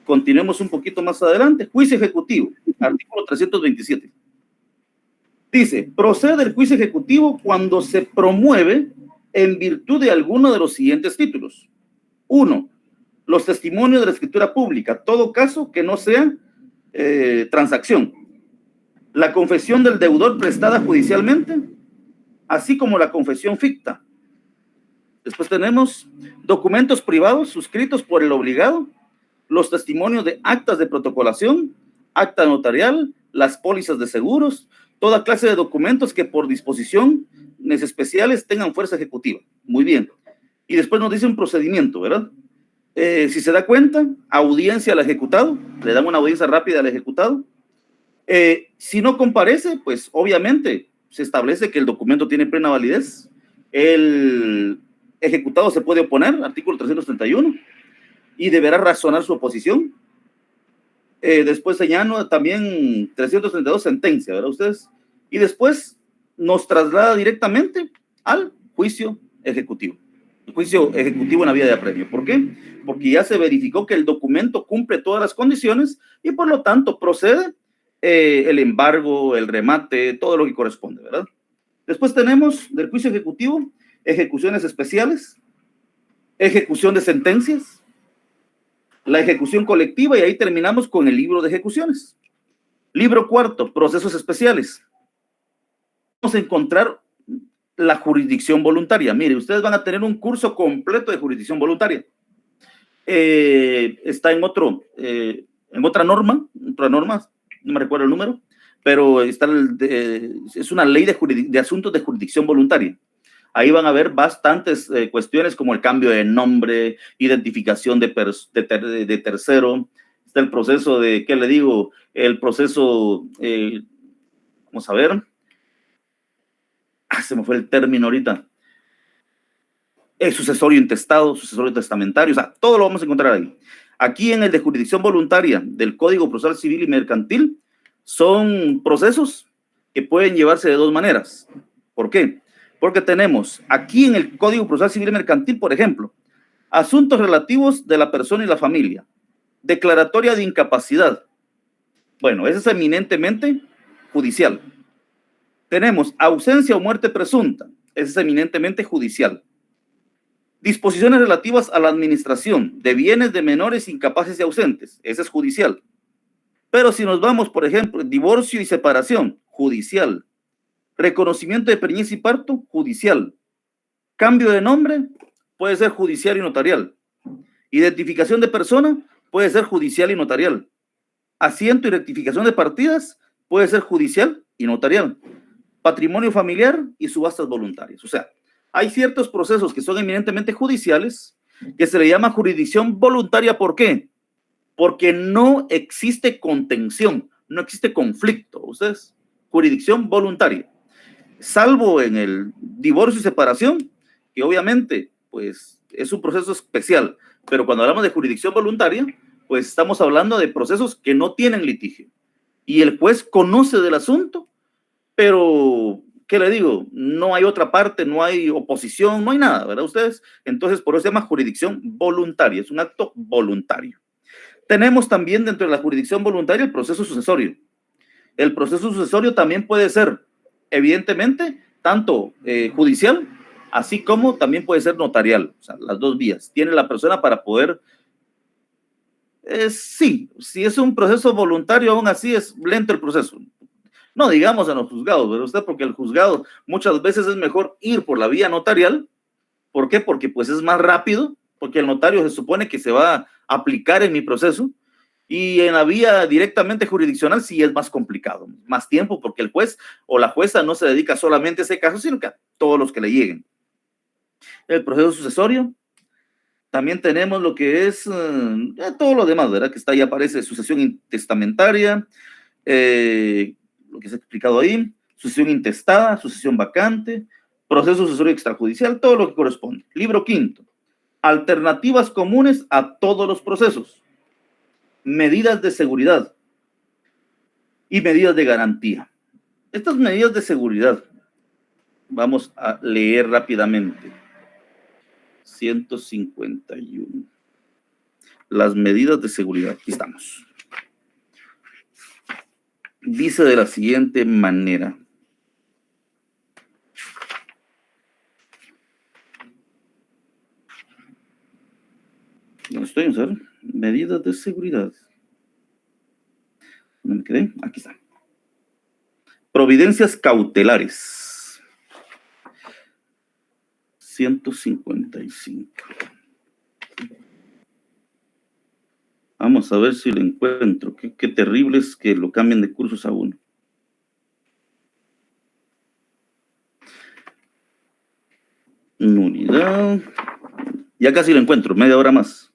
S1: Continuemos un poquito más adelante. Juicio ejecutivo, artículo 327. Dice, procede el juicio ejecutivo cuando se promueve en virtud de alguno de los siguientes títulos. 1. Los testimonios de la escritura pública, todo caso que no sea transacción. La confesión del deudor prestada judicialmente, así como la confesión ficta. Después tenemos documentos privados suscritos por el obligado, los testimonios de actas de protocolación, acta notarial, las pólizas de seguros, toda clase de documentos que por disposición especiales tengan fuerza ejecutiva. Muy bien. Y después nos dice un procedimiento, ¿verdad? Si se da cuenta, audiencia al ejecutado, le dan una audiencia rápida al ejecutado. Si no comparece, pues obviamente se establece que el documento tiene plena validez. El ejecutado se puede oponer, artículo 331, y deberá razonar su oposición. Después señalo también 332, sentencia, ¿verdad ustedes? Y después nos traslada directamente al juicio ejecutivo. El juicio ejecutivo en la vía de apremio. ¿Por qué? Porque ya se verificó que el documento cumple todas las condiciones y por lo tanto procede el embargo, el remate, todo lo que corresponde, ¿verdad? Después tenemos del juicio ejecutivo ejecuciones especiales, ejecución de sentencias, la ejecución colectiva y ahí terminamos con el libro de ejecuciones. Libro cuarto, procesos especiales. Vamos a encontrar la jurisdicción voluntaria. Mire, ustedes van a tener un curso completo de jurisdicción voluntaria. Está en otra norma, no me recuerdo el número, pero está es una ley de asuntos de jurisdicción voluntaria. Ahí van a ver bastantes cuestiones como el cambio de nombre, identificación de tercero. Está el proceso de, ¿qué le digo? El proceso, vamos a ver. Se me fue el término ahorita. El sucesorio intestado, sucesorio testamentario, o sea, todo lo vamos a encontrar ahí. Aquí en el de jurisdicción voluntaria del Código Procesal Civil y Mercantil son procesos que pueden llevarse de dos maneras. ¿Por qué? Porque tenemos aquí en el Código Procesal Civil y Mercantil, por ejemplo, asuntos relativos de la persona y la familia, declaratoria de incapacidad. Bueno, ese es eminentemente judicial. Tenemos ausencia o muerte presunta, ese es eminentemente judicial. Disposiciones relativas a la administración de bienes de menores incapaces y ausentes, ese es judicial. Pero si nos vamos, por ejemplo, divorcio y separación, judicial. Reconocimiento de preñez y parto, judicial. Cambio de nombre, puede ser judicial y notarial. Identificación de persona, puede ser judicial y notarial. Asiento y rectificación de partidas, puede ser judicial y notarial. Patrimonio familiar y subastas voluntarias. O sea, hay ciertos procesos que son eminentemente judiciales que se le llama jurisdicción voluntaria. ¿Por qué? Porque no existe contención, no existe conflicto. Ustedes, jurisdicción voluntaria. Salvo en el divorcio y separación, que obviamente, pues, es un proceso especial. Pero cuando hablamos de jurisdicción voluntaria, pues estamos hablando de procesos que no tienen litigio. Y el juez conoce del asunto, pero, ¿qué le digo? No hay otra parte, no hay oposición, no hay nada, ¿verdad ustedes? Entonces, por eso se llama jurisdicción voluntaria, es un acto voluntario. Tenemos también dentro de la jurisdicción voluntaria el proceso sucesorio. El proceso sucesorio también puede ser, evidentemente, tanto judicial, así como también puede ser notarial, o sea, las dos vías. Tiene la persona para poder, sí, si es un proceso voluntario, aún así es lento el proceso. No digamos en los juzgados, ¿verdad usted? Porque el juzgado muchas veces es mejor ir por la vía notarial. ¿Por qué? Porque pues es más rápido, porque el notario se supone que se va a aplicar en mi proceso, y en la vía directamente jurisdiccional sí es más complicado, más tiempo, porque el juez o la jueza no se dedica solamente a ese caso, sino que a todos los que le lleguen. El proceso sucesorio, también tenemos lo que es todo lo demás, ¿verdad? Que está ahí, aparece sucesión intestamentaria, lo que se ha explicado ahí, sucesión intestada, sucesión vacante, proceso sucesorio extrajudicial, todo lo que corresponde. Libro quinto, alternativas comunes a todos los procesos, medidas de seguridad y medidas de garantía. Estas medidas de seguridad, Vamos a leer rápidamente. 151. Las medidas de seguridad. Aquí estamos. Dice de la siguiente manera. ¿Dónde estoy? Vamos a ver. Medidas de seguridad. ¿Dónde me quedé? Aquí está. Providencias cautelares. 155. Vamos a ver si lo encuentro. Qué terrible es que lo cambien de cursos a uno. Nulidad. Ya casi lo encuentro, media hora más.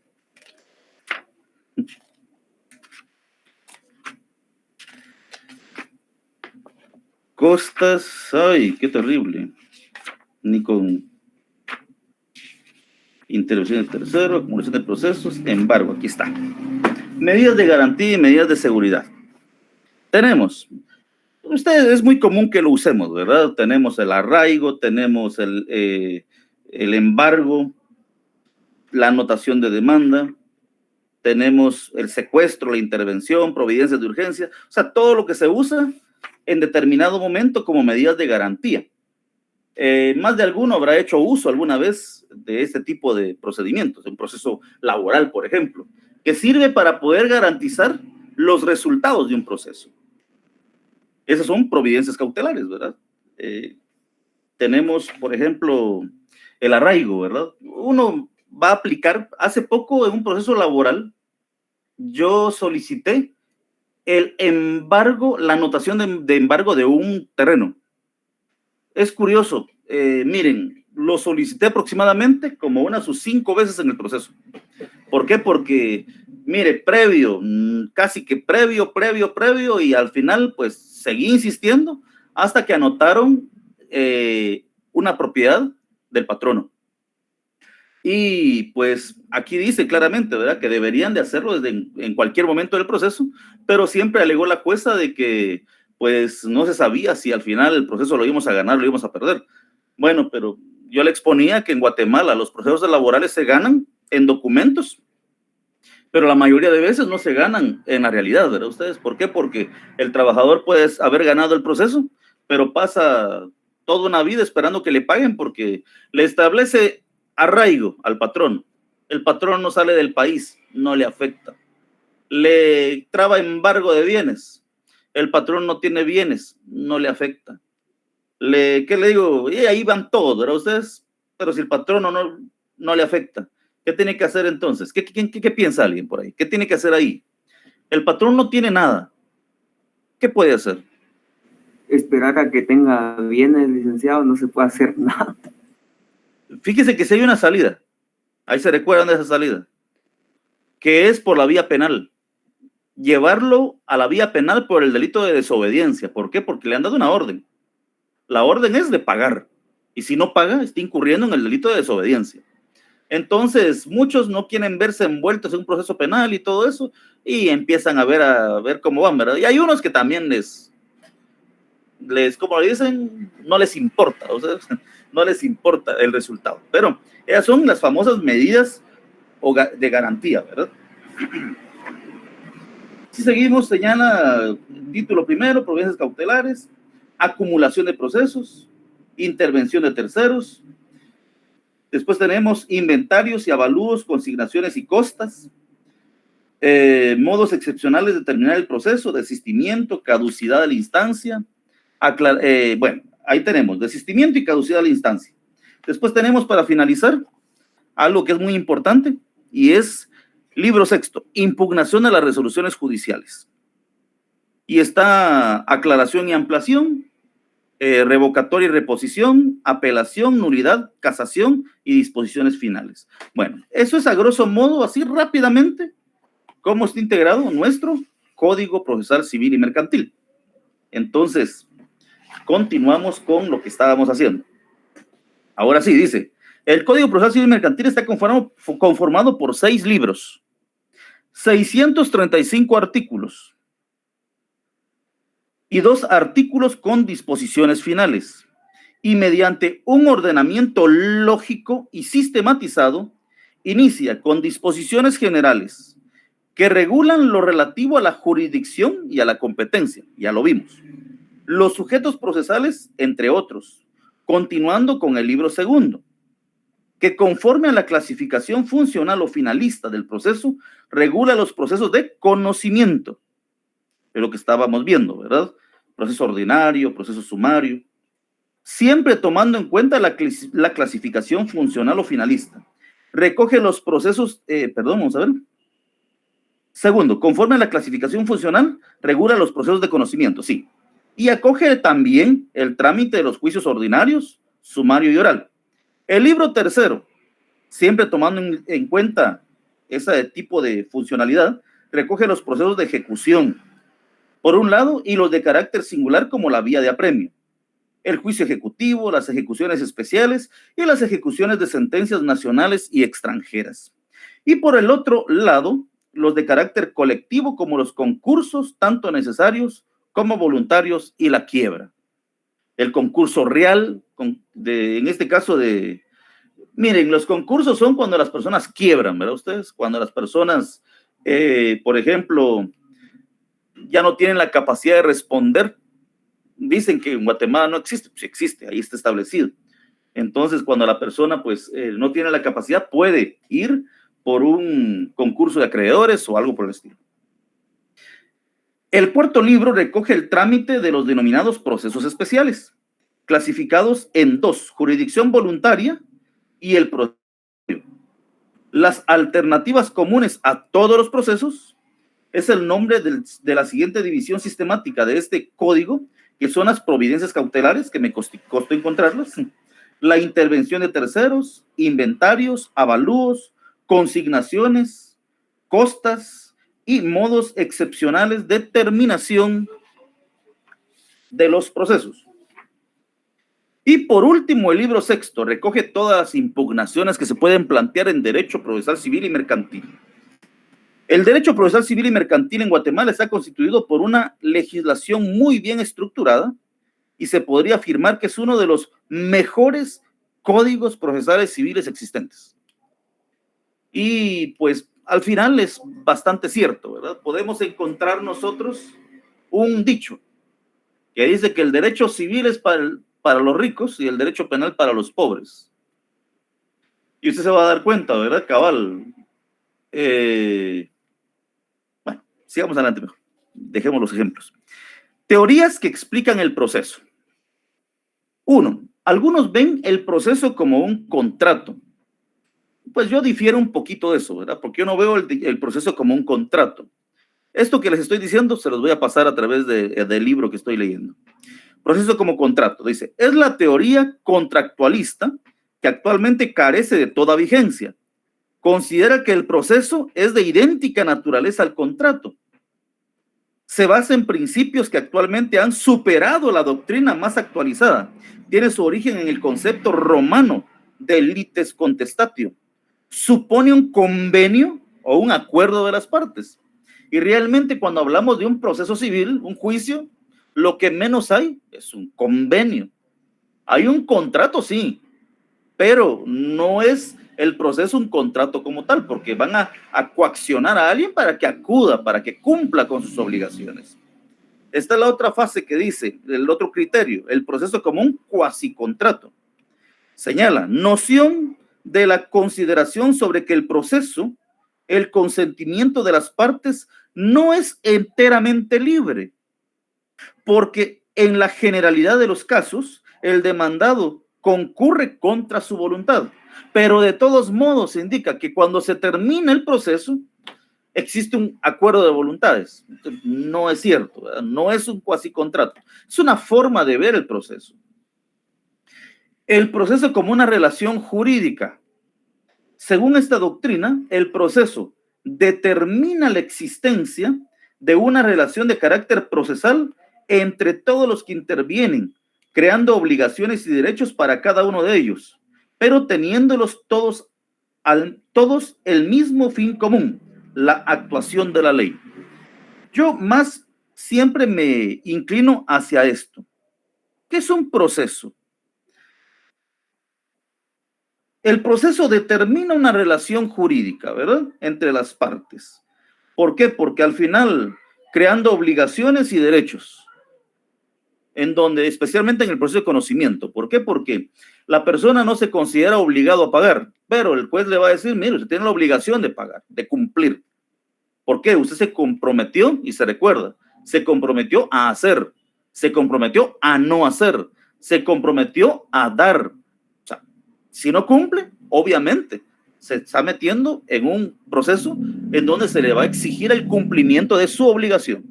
S1: Costas, ay, qué terrible. Ni con intervención de tercero, acumulación de procesos, embargo, aquí está. Medidas de garantía y medidas de seguridad. Tenemos, es muy común que lo usemos, ¿verdad? Tenemos el arraigo, tenemos el embargo, la anotación de demanda, tenemos el secuestro, la intervención, providencias de urgencia, o sea, todo lo que se usa en determinado momento como medidas de garantía. Más de alguno habrá hecho uso alguna vez de este tipo de procedimientos, un proceso laboral, por ejemplo, que sirve para poder garantizar los resultados de un proceso. Esas son providencias cautelares, ¿verdad? Tenemos, por ejemplo, el arraigo, ¿verdad? Uno va a aplicar, hace poco en un proceso laboral, yo solicité el embargo, la anotación de embargo de un terreno. Es curioso, miren, lo solicité aproximadamente como unas 5 veces en el proceso. ¿Por qué? Porque, mire, casi que previo, y al final, pues, seguí insistiendo hasta que anotaron una propiedad del patrono. Y pues aquí dice claramente, ¿verdad?, que deberían de hacerlo en cualquier momento del proceso, pero siempre alegó la jueza de que pues no se sabía si al final el proceso lo íbamos a ganar o lo íbamos a perder. Bueno, pero yo le exponía que en Guatemala los procesos laborales se ganan en documentos, pero la mayoría de veces no se ganan en la realidad, ¿verdad ustedes? ¿Por qué? Porque el trabajador puede haber ganado el proceso, pero pasa toda una vida esperando que le paguen porque le establece arraigo al patrón. El patrón no sale del país, no le afecta. Le traba embargo de bienes. El patrón no tiene bienes, no le afecta. ¿Qué le digo? Y ahí van todos, ¿verdad ustedes? Pero si el patrón no le afecta, ¿qué tiene que hacer entonces? ¿Qué piensa alguien por ahí? ¿Qué tiene que hacer ahí? El patrón no tiene nada. ¿Qué puede hacer?
S3: Esperar a que tenga bienes, licenciado, no se puede hacer nada.
S1: Fíjese que si hay una salida, ahí se recuerdan de esa salida, que es por la vía penal. Llevarlo a la vía penal por el delito de desobediencia. ¿Por qué? Porque le han dado una orden. La orden es de pagar. Y si no paga, está incurriendo en el delito de desobediencia. Entonces, muchos no quieren verse envueltos en un proceso penal y todo eso, y empiezan a ver cómo van, ¿verdad? Y hay unos que también como dicen, no les importa, o sea, no les importa el resultado. Pero esas son las famosas medidas de garantía, ¿verdad? Si seguimos, señala título primero, providencias cautelares, acumulación de procesos, intervención de terceros. Después tenemos inventarios y avalúos, consignaciones y costas, modos excepcionales de terminar el proceso, desistimiento, caducidad de la instancia. Bueno, ahí tenemos desistimiento y caducidad de la instancia. Después tenemos, para finalizar, algo que es muy importante, y es libro sexto, impugnación de las resoluciones judiciales. Y está aclaración y ampliación, revocatoria y reposición, apelación, nulidad, casación y disposiciones finales. Bueno, eso es a grosso modo, así rápidamente, cómo está integrado nuestro Código Procesal Civil y Mercantil. Entonces, continuamos con lo que estábamos haciendo. Ahora sí, dice, el Código Procesal Civil y Mercantil está conformado por 6 libros, 635 artículos y 2 artículos con disposiciones finales y mediante un ordenamiento lógico y sistematizado, inicia con disposiciones generales que regulan lo relativo a la jurisdicción y a la competencia, ya lo vimos, los sujetos procesales, entre otros, continuando con el libro segundo, que conforme a la clasificación funcional o finalista del proceso, regula los procesos de conocimiento, es lo que estábamos viendo, ¿verdad? Proceso ordinario, proceso sumario, siempre tomando en cuenta la clasificación funcional o finalista. Recoge los procesos, vamos a ver. Segundo, conforme a la clasificación funcional, regula los procesos de conocimiento, sí. Y acoge también el trámite de los juicios ordinarios, sumario y oral. El libro tercero, siempre tomando en cuenta ese tipo de funcionalidad, recoge los procesos de ejecución, por un lado, y los de carácter singular como la vía de apremio, el juicio ejecutivo, las ejecuciones especiales y las ejecuciones de sentencias nacionales y extranjeras. Y por el otro lado, los de carácter colectivo como los concursos, tanto necesarios como voluntarios, y la quiebra. El concurso real, en este caso miren, los concursos son cuando las personas quiebran, ¿verdad ustedes? Cuando las personas, por ejemplo, ya no tienen la capacidad de responder. Dicen que en Guatemala no existe, pues existe, ahí está establecido. Entonces, cuando la persona pues no tiene la capacidad, puede ir por un concurso de acreedores o algo por el estilo. El cuarto libro recoge el trámite de los denominados procesos especiales, clasificados en dos: jurisdicción voluntaria y el proceso. Las alternativas comunes a todos los procesos es el nombre de la siguiente división sistemática de este código, que son las providencias cautelares, que me costó encontrarlas, la intervención de terceros, inventarios, avalúos, consignaciones, costas y modos excepcionales de terminación de los procesos. Y por último, el libro sexto recoge todas las impugnaciones que se pueden plantear en derecho procesal civil y mercantil. El derecho procesal civil y mercantil en Guatemala está constituido por una legislación muy bien estructurada y se podría afirmar que es uno de los mejores códigos procesales civiles existentes. Y pues al final es bastante cierto, ¿verdad? Podemos encontrar nosotros un dicho que dice que el derecho civil es para los ricos y el derecho penal para los pobres. Y usted se va a dar cuenta, ¿verdad, cabal? Bueno, sigamos adelante mejor. Dejemos los ejemplos. Teorías que explican el proceso. 1. Algunos ven el proceso como un contrato. Pues yo difiero un poquito de eso, ¿verdad? Porque yo no veo el proceso como un contrato. Esto que les estoy diciendo se los voy a pasar a través del libro que estoy leyendo. Proceso como contrato, dice, es la teoría contractualista que actualmente carece de toda vigencia. Considera que el proceso es de idéntica naturaleza al contrato. Se basa en principios que actualmente han superado la doctrina más actualizada. Tiene su origen en el concepto romano de litis contestatio. Supone un convenio o un acuerdo de las partes. Y realmente cuando hablamos de un proceso civil, un juicio, lo que menos hay es un convenio. Hay un contrato, sí, pero no es el proceso un contrato como tal, porque van a coaccionar a alguien para que acuda, para que cumpla con sus obligaciones. Esta es la otra fase que dice, el otro criterio, el proceso como un cuasicontrato. Señala, noción de la consideración sobre que el proceso, el consentimiento de las partes no es enteramente libre, porque en la generalidad de los casos, el demandado concurre contra su voluntad, pero de todos modos se indica que cuando se termina el proceso, existe un acuerdo de voluntades. No es cierto, ¿verdad? No es un cuasicontrato, es una forma de ver el proceso. El proceso como una relación jurídica. Según esta doctrina, el proceso determina la existencia de una relación de carácter procesal entre todos los que intervienen, creando obligaciones y derechos para cada uno de ellos, pero teniéndolos todos el mismo fin común, la actuación de la ley. Yo más siempre me inclino hacia esto. ¿Qué es un proceso? El proceso determina una relación jurídica, ¿verdad? Entre las partes. ¿Por qué? Porque al final, creando obligaciones y derechos, en donde, especialmente en el proceso de conocimiento. ¿Por qué? Porque la persona no se considera obligado a pagar, pero el juez le va a decir, mire, usted tiene la obligación de pagar, de cumplir. ¿Por qué? Usted se comprometió, y se recuerda, se comprometió a hacer, se comprometió a no hacer, se comprometió a dar. O sea, si no cumple, obviamente, se está metiendo en un proceso en donde se le va a exigir el cumplimiento de su obligación.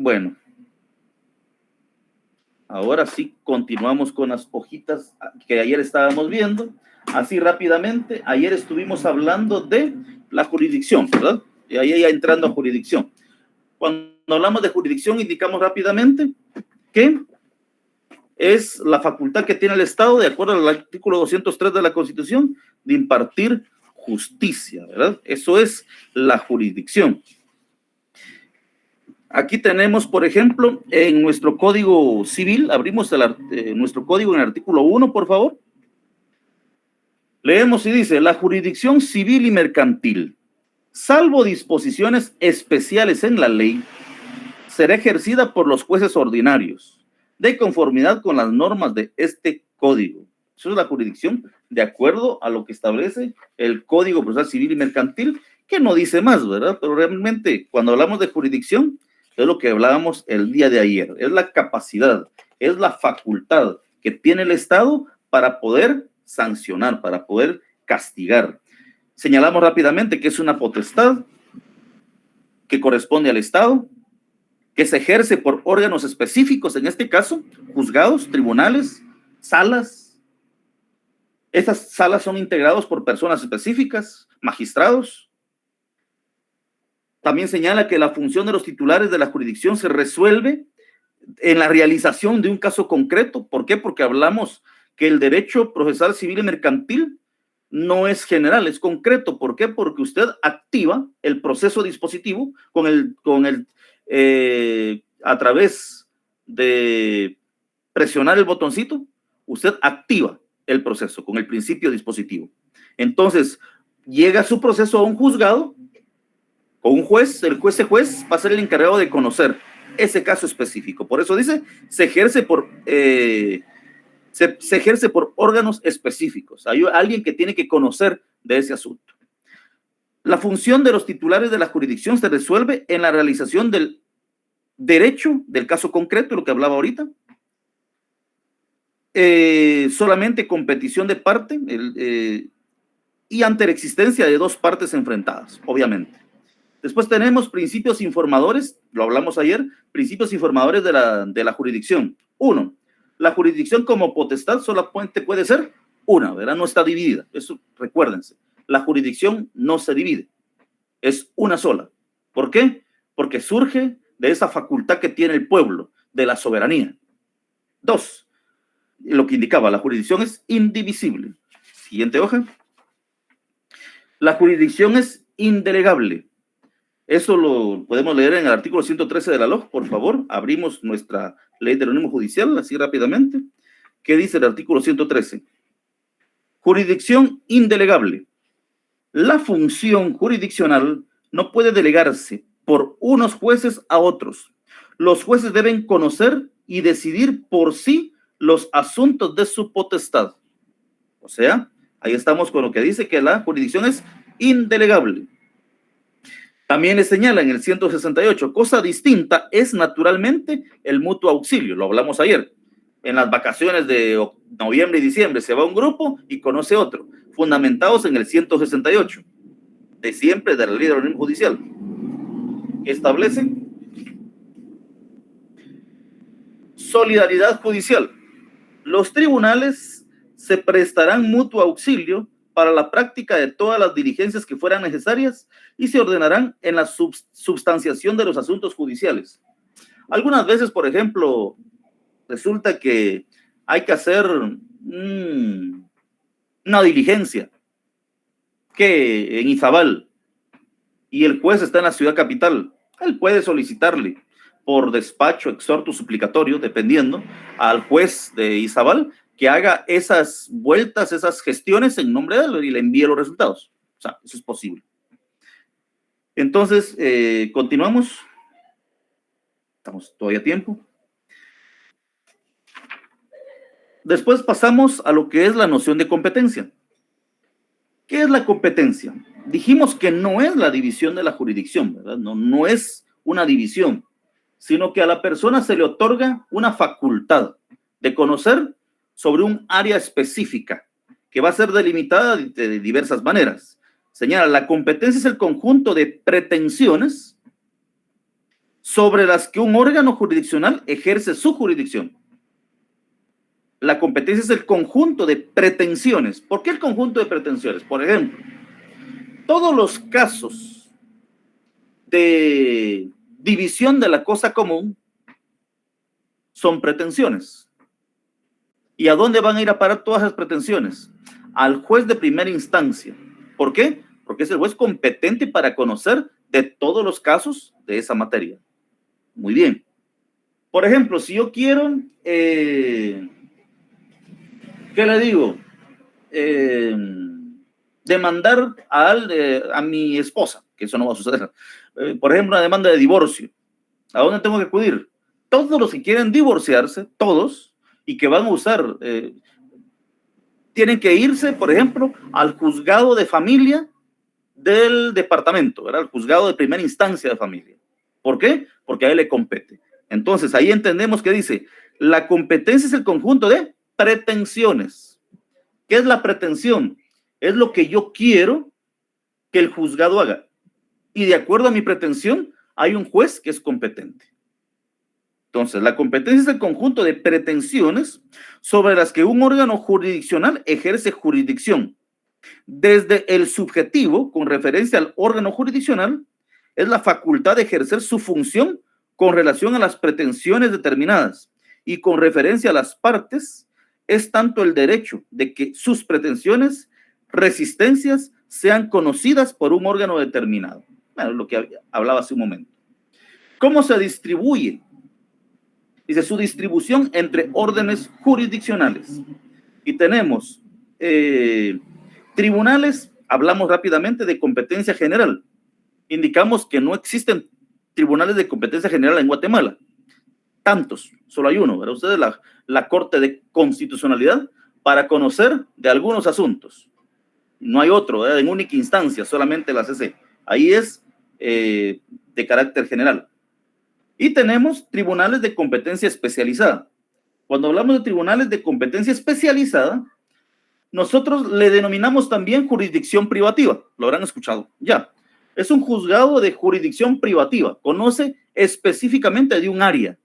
S1: Bueno, ahora sí continuamos con las hojitas que ayer estábamos viendo. Así rápidamente, ayer estuvimos hablando de la jurisdicción, ¿verdad? Y ahí ya entrando a jurisdicción. Cuando hablamos de jurisdicción, indicamos rápidamente que es la facultad que tiene el Estado, de acuerdo al artículo 203 de la Constitución, de impartir justicia, ¿verdad? Eso es la jurisdicción. Aquí tenemos, por ejemplo, en nuestro Código Civil, abrimos nuestro código en el artículo 1, por favor. Leemos y dice, la jurisdicción civil y mercantil, salvo disposiciones especiales en la ley, será ejercida por los jueces ordinarios, de conformidad con las normas de este código. Eso es la jurisdicción de acuerdo a lo que establece el Código Procesal Civil y Mercantil, que no dice más, ¿verdad? Pero realmente, cuando hablamos de jurisdicción, es lo que hablábamos el día de ayer, es la capacidad, es la facultad que tiene el Estado para poder sancionar, para poder castigar. Señalamos rápidamente que es una potestad que corresponde al Estado, que se ejerce por órganos específicos, en este caso, juzgados, tribunales, salas. Estas salas son integradas por personas específicas, magistrados. También señala que la función de los titulares de la jurisdicción se resuelve en la realización de un caso concreto. ¿Por qué? Porque hablamos que el derecho procesal civil y mercantil no es general, es concreto. ¿Por qué? Porque usted activa el proceso dispositivo a través de presionar el botoncito, usted activa el proceso con el principio dispositivo. Entonces, llega su proceso a un juzgado, o un juez, ese juez va a ser el encargado de conocer ese caso específico. Por eso dice, se ejerce por órganos específicos. Hay alguien que tiene que conocer de ese asunto. La función de los titulares de la jurisdicción se resuelve en la realización del derecho del caso concreto, lo que hablaba ahorita, solamente con petición de parte y ante la existencia de dos partes enfrentadas, obviamente. Después tenemos principios informadores, lo hablamos ayer, principios informadores de la jurisdicción. Uno, la jurisdicción como potestad solamente puede ser una, ¿verdad? No está dividida, eso recuérdense. La jurisdicción no se divide, es una sola. ¿Por qué? Porque surge de esa facultad que tiene el pueblo, de la soberanía. Dos, lo que indicaba, la jurisdicción es indivisible. Siguiente hoja. La jurisdicción es indelegable. Eso lo podemos leer en el artículo 113 de la LOJ, por favor. Abrimos nuestra ley del organismo judicial, así rápidamente. ¿Qué dice el artículo 113? Jurisdicción indelegable. La función jurisdiccional no puede delegarse por unos jueces a otros. Los jueces deben conocer y decidir por sí los asuntos de su potestad. O sea, ahí estamos con lo que dice que la jurisdicción es indelegable. También le señala en el 168, cosa distinta es naturalmente el mutuo auxilio, lo hablamos ayer. En las vacaciones de noviembre y diciembre se va un grupo y conoce otro, fundamentados en el 168, de siempre de la ley del organismo judicial, que establece solidaridad judicial. Los tribunales se prestarán mutuo auxilio para la práctica de todas las diligencias que fueran necesarias y se ordenarán en la substanciación de los asuntos judiciales. Algunas veces, por ejemplo, resulta que hay que hacer una diligencia que en Izabal y el juez está en la ciudad capital. Él puede solicitarle, por despacho, exhorto, suplicatorio, dependiendo, al juez de Izabal que haga esas vueltas, esas gestiones en nombre de él y le envíe los resultados. O sea, eso es posible. Entonces, continuamos. Estamos todavía a tiempo. Después pasamos a lo que es la noción de competencia. ¿Qué es la competencia? Dijimos que no es la división de la jurisdicción, ¿verdad? No es una división, sino que a la persona se le otorga una facultad de conocer sobre un área específica que va a ser delimitada de diversas maneras. Señala, la competencia es el conjunto de pretensiones sobre las que un órgano jurisdiccional ejerce su jurisdicción. La competencia es el conjunto de pretensiones. ¿Por qué el conjunto de pretensiones? Por ejemplo, todos los casos de división de la cosa común son pretensiones. ¿Y a dónde van a ir a parar todas esas pretensiones? Al juez de primera instancia. ¿Por qué? Porque es el juez competente para conocer de todos los casos de esa materia. Muy bien. Por ejemplo, si yo quiero, ¿qué le digo? Demandar a mi esposa, que eso no va a suceder. Por ejemplo, una demanda de divorcio. ¿A dónde tengo que acudir? Todos los que quieren divorciarse, todos, y que van a usar, tienen que irse, por ejemplo, al juzgado de familia del departamento, ¿verdad? Al juzgado de primera instancia de familia. ¿Por qué? Porque a él le compete. Entonces, ahí entendemos que dice, la competencia es el conjunto de pretensiones. ¿Qué es la pretensión? Es lo que yo quiero que el juzgado haga. Y de acuerdo a mi pretensión, hay un juez que es competente. Entonces, la competencia es el conjunto de pretensiones sobre las que un órgano jurisdiccional ejerce jurisdicción. Desde el subjetivo, con referencia al órgano jurisdiccional, es la facultad de ejercer su función con relación a las pretensiones determinadas, y con referencia a las partes, es tanto el derecho de que sus pretensiones, resistencias, sean conocidas por un órgano determinado. Bueno, lo que hablaba hace un momento. ¿Cómo se distribuye? Dice, su distribución entre órdenes jurisdiccionales. Y tenemos tribunales, hablamos rápidamente de competencia general. Indicamos que no existen tribunales de competencia general en Guatemala. Tantos, solo hay uno, ¿verdad? Ustedes la Corte de Constitucionalidad para conocer de algunos asuntos. No hay otro, ¿verdad? En única instancia, solamente la CC. Ahí es de carácter general. Y tenemos tribunales de competencia especializada. Cuando hablamos de tribunales de competencia especializada, nosotros le denominamos también jurisdicción privativa. Lo habrán escuchado ya. Es un juzgado de jurisdicción privativa. Conoce específicamente de un área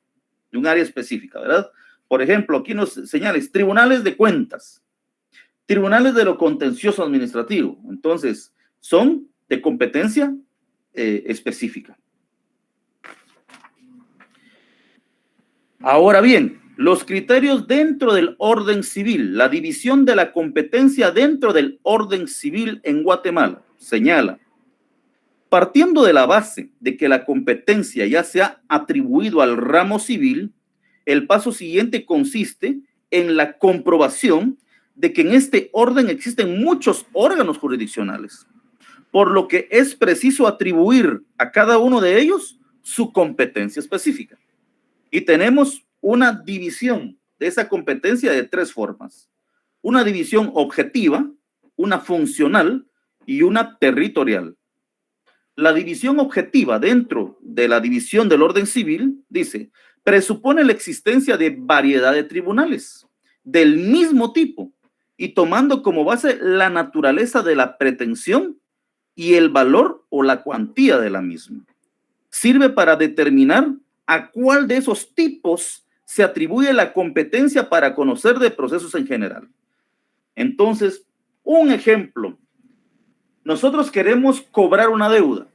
S1: específica, ¿verdad? Por ejemplo, aquí nos señales tribunales de cuentas, tribunales de lo contencioso administrativo. Entonces, son de competencia específica. Ahora bien, los criterios dentro del orden civil, la división de la competencia dentro del orden civil en Guatemala, señala, partiendo de la base de que la competencia ya se ha atribuido al ramo civil, el paso siguiente consiste en la comprobación de que en este orden existen muchos órganos jurisdiccionales, por lo que es preciso atribuir a cada uno de ellos su competencia específica. Y tenemos una división de esa competencia de tres formas. Una división objetiva, una funcional y una territorial. La división objetiva dentro de la división del orden civil, dice, presupone la existencia de variedad de tribunales del mismo tipo y tomando como base la naturaleza de la pretensión y el valor o la cuantía de la misma. Sirve para determinar a cuál de esos tipos se atribuye la competencia para conocer de procesos en general. Entonces, un ejemplo. Nosotros queremos cobrar una deuda.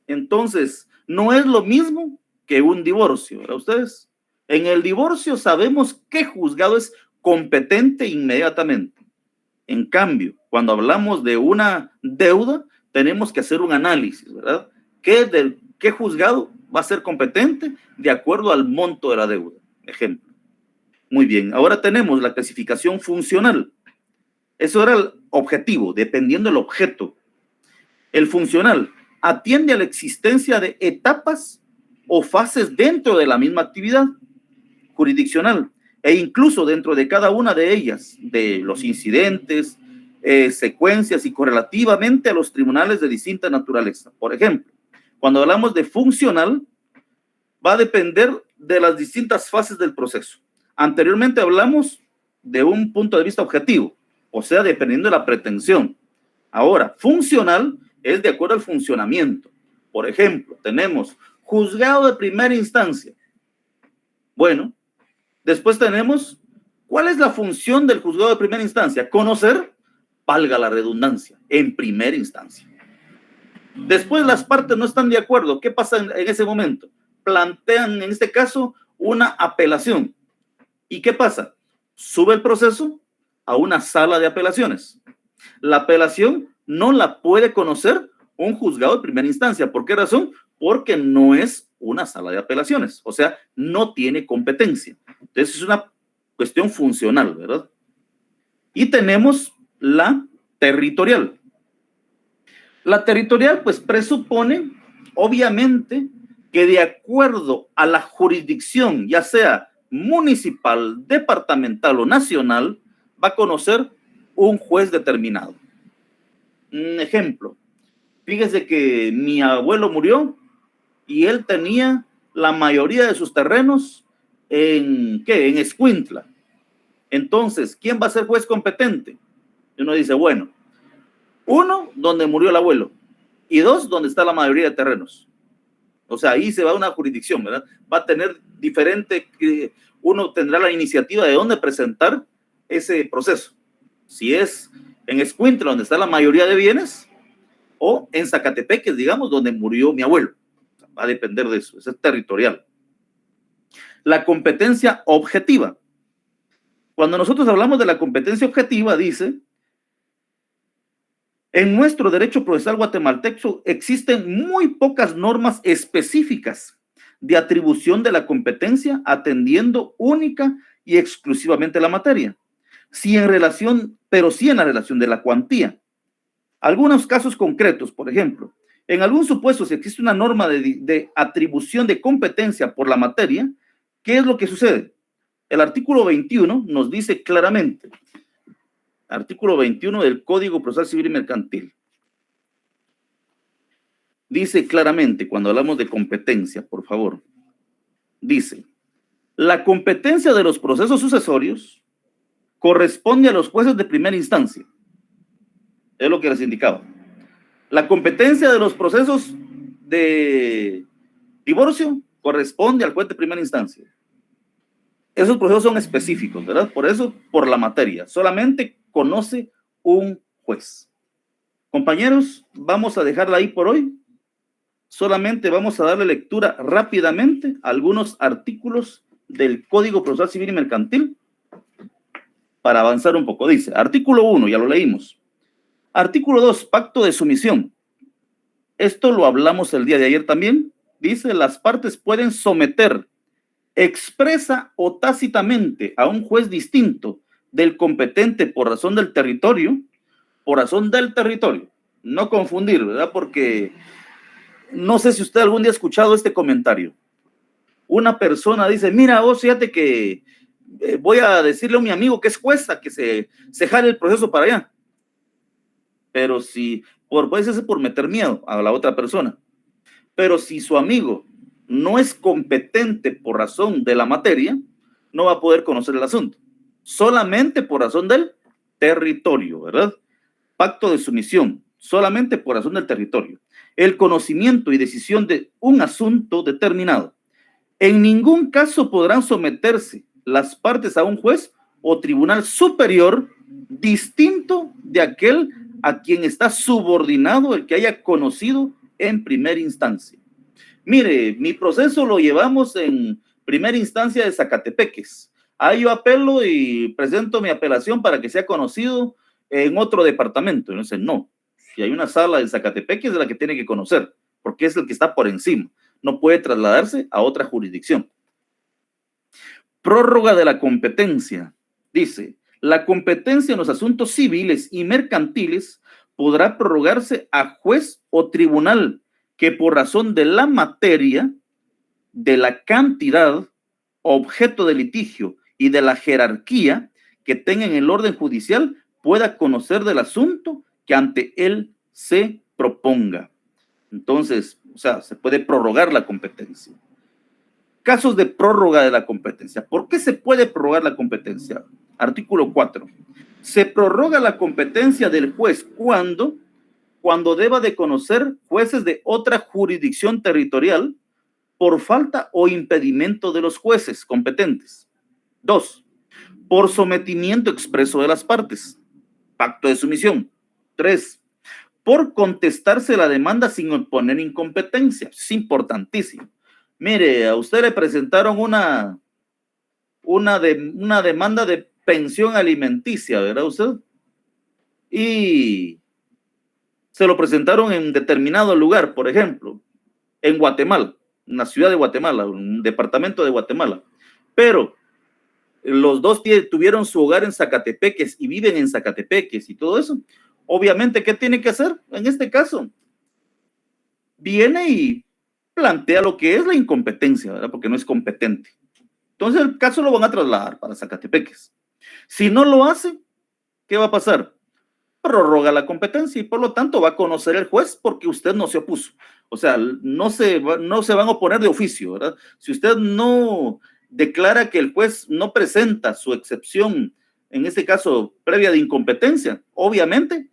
S1: Entonces, no es lo mismo que un divorcio, ¿verdad ustedes? En el divorcio sabemos qué juzgado es competente inmediatamente. En cambio, cuando hablamos de una deuda, tenemos que hacer un análisis, ¿verdad? ¿Qué juzgado va a ser competente de acuerdo al monto de la deuda. Ejemplo. Muy bien, ahora tenemos la clasificación funcional. Eso era el objetivo, dependiendo del objeto. El funcional atiende a la existencia de etapas o fases dentro de la misma actividad jurisdiccional e incluso dentro de cada una de ellas, de los incidentes, secuencias y correlativamente a los tribunales de distinta naturaleza. Por ejemplo, cuando hablamos de funcional, va a depender de las distintas fases del proceso. Anteriormente hablamos de un punto de vista objetivo, o sea, dependiendo de la pretensión. Ahora, funcional es de acuerdo al funcionamiento. Por ejemplo, tenemos juzgado de primera instancia. Bueno, después tenemos, ¿cuál es la función del juzgado de primera instancia? Conocer, valga la redundancia, en primera instancia. Después las partes no están de acuerdo. ¿Qué pasa en ese momento? Plantean, en este caso, una apelación. ¿Y qué pasa? Sube el proceso a una sala de apelaciones. La apelación no la puede conocer un juzgado de primera instancia. ¿Por qué razón? Porque no es una sala de apelaciones. O sea, no tiene competencia. Entonces es una cuestión funcional, ¿verdad? Y tenemos la territorial. La territorial, pues, presupone, obviamente, que de acuerdo a la jurisdicción, ya sea municipal, departamental o nacional, va a conocer un juez determinado. Un ejemplo, fíjese que mi abuelo murió y él tenía la mayoría de sus terrenos en Escuintla. Entonces, ¿quién va a ser juez competente? Y uno dice, bueno, uno, donde murió el abuelo, y dos, donde está la mayoría de terrenos. O sea, ahí se va a una jurisdicción, ¿verdad? Va a tener diferente, uno tendrá la iniciativa de dónde presentar ese proceso. Si es en Escuintla, donde está la mayoría de bienes, o en Zacatepeques, digamos, donde murió mi abuelo. Va a depender de eso, eso es territorial. La competencia objetiva. Cuando nosotros hablamos de la competencia objetiva, dice, en nuestro derecho procesal guatemalteco existen muy pocas normas específicas de atribución de la competencia atendiendo única y exclusivamente la materia, pero sí en la relación de la cuantía. Algunos casos concretos, por ejemplo, en algún supuesto, si existe una norma de atribución de competencia por la materia, ¿qué es lo que sucede? El artículo 21 nos dice claramente, artículo 21 del Código Procesal Civil y Mercantil, dice claramente, cuando hablamos de competencia, por favor, dice, la competencia de los procesos sucesorios corresponde a los jueces de primera instancia. Es lo que les indicaba. La competencia de los procesos de divorcio corresponde al juez de primera instancia. Esos procesos son específicos, ¿verdad? Por eso, por la materia. Solamente conoce un juez. Compañeros, vamos a dejarla ahí por hoy. Solamente vamos a darle lectura rápidamente a algunos artículos del Código Procesal Civil y Mercantil para avanzar un poco. Dice, artículo 1, ya lo leímos. Artículo 2, pacto de sumisión. Esto lo hablamos el día de ayer también. Dice, las partes pueden someter expresa o tácitamente a un juez distinto del competente por razón del territorio, no confundir, ¿verdad? Porque no sé si usted algún día ha escuchado este comentario. Una persona dice, mira, vos fíjate que voy a decirle a mi amigo que es jueza, que se jale el proceso para allá. Pero si, puede ser por meter miedo a la otra persona. Pero si su amigo no es competente por razón de la materia, no va a poder conocer el asunto. Solamente por razón del territorio, ¿verdad? Pacto de sumisión, solamente por razón del territorio. El conocimiento y decisión de un asunto determinado. En ningún caso podrán someterse las partes a un juez o tribunal superior distinto de aquel a quien está subordinado el que haya conocido en primera instancia. Mire, mi proceso lo llevamos en primera instancia de Zacatepeques. Ahí yo apelo y presento mi apelación para que sea conocido en otro departamento. Entonces, no. Si hay una sala de Zacatepeques es la que tiene que conocer, porque es el que está por encima. no puede trasladarse a otra jurisdicción. Prórroga de la competencia. Dice, la competencia en los asuntos civiles y mercantiles podrá prorrogarse a juez o tribunal que por razón de la materia, de la cantidad, objeto de litigio y de la jerarquía que tenga en el orden judicial pueda conocer del asunto que ante él se proponga. Entonces, o sea, se puede prorrogar la competencia. Casos de prórroga de la competencia. ¿Por qué se puede prorrogar la competencia? Artículo 4. Se prorroga la competencia del juez cuando deba de conocer jueces de otra jurisdicción territorial por falta o impedimento de los jueces competentes. 2. Por sometimiento expreso de las partes. Pacto de sumisión. 3. Por contestarse la demanda sin oponer incompetencia. Es importantísimo. Mire, a usted le presentaron una demanda de pensión alimenticia, ¿verdad usted? Y se lo presentaron en determinado lugar, por ejemplo, en Guatemala, en la ciudad de Guatemala, un departamento de Guatemala. Pero los dos tuvieron su hogar en Zacatepeques y viven en Zacatepeques y todo eso. Obviamente, ¿qué tiene que hacer en este caso? Viene y plantea lo que es la incompetencia, ¿verdad? Porque no es competente. Entonces el caso lo van a trasladar para Zacatepeques. Si no lo hace, ¿qué va a pasar? Prorroga la competencia y por lo tanto va a conocer el juez porque usted no se opuso. O sea, no se van a oponer de oficio, ¿verdad? Si usted no declara que el juez no presenta su excepción, en este caso previa de incompetencia, obviamente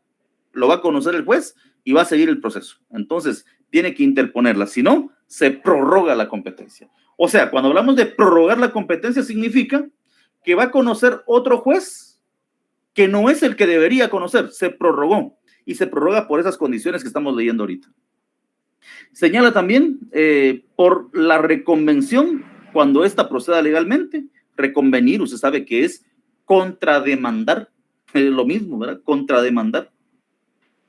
S1: lo va a conocer el juez y va a seguir el proceso. Entonces, tiene que interponerla, si no, se prorroga la competencia. O sea, cuando hablamos de prorrogar la competencia, significa que va a conocer otro juez que no es el que debería conocer, se prorrogó, y se prorroga por esas condiciones que estamos leyendo ahorita. Señala también por la reconvención, cuando ésta proceda legalmente. Reconvenir, usted sabe que es contrademandar, lo mismo, ¿verdad? Contrademandar.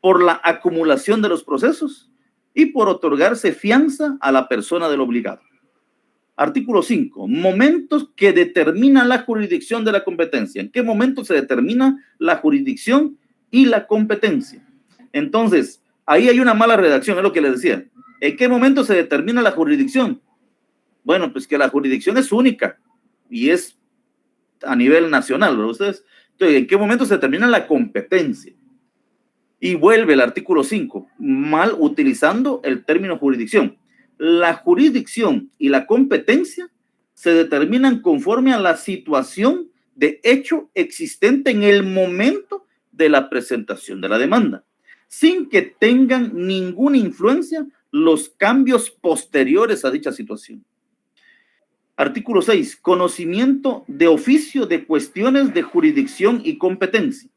S1: Por la acumulación de los procesos y por otorgarse fianza a la persona del obligado. Artículo 5. Momentos que determinan la jurisdicción de la competencia. ¿En qué momento se determina la jurisdicción y la competencia? Entonces, ahí hay una mala redacción, es lo que les decía. ¿En qué momento se determina la jurisdicción? Bueno, pues que la jurisdicción es única y es a nivel nacional, ¿verdad? Ustedes, entonces, ¿en qué momento se determina la competencia? Y vuelve el artículo 5, mal utilizando el término jurisdicción. La jurisdicción y la competencia se determinan conforme a la situación de hecho existente en el momento de la presentación de la demanda, sin que tengan ninguna influencia los cambios posteriores a dicha situación. Artículo 6. Conocimiento de oficio de cuestiones de jurisdicción y competencia.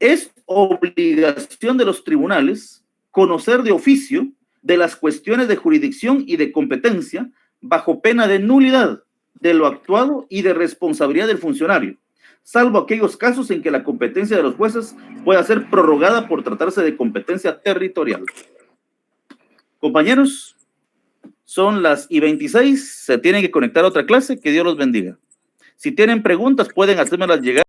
S1: Es obligación de los tribunales conocer de oficio de las cuestiones de jurisdicción y de competencia bajo pena de nulidad de lo actuado y de responsabilidad del funcionario, salvo aquellos casos en que la competencia de los jueces pueda ser prorrogada por tratarse de competencia territorial. Compañeros, son las 26, se tienen que conectar a otra clase, que Dios los bendiga. Si tienen preguntas, pueden hacérmelas llegar.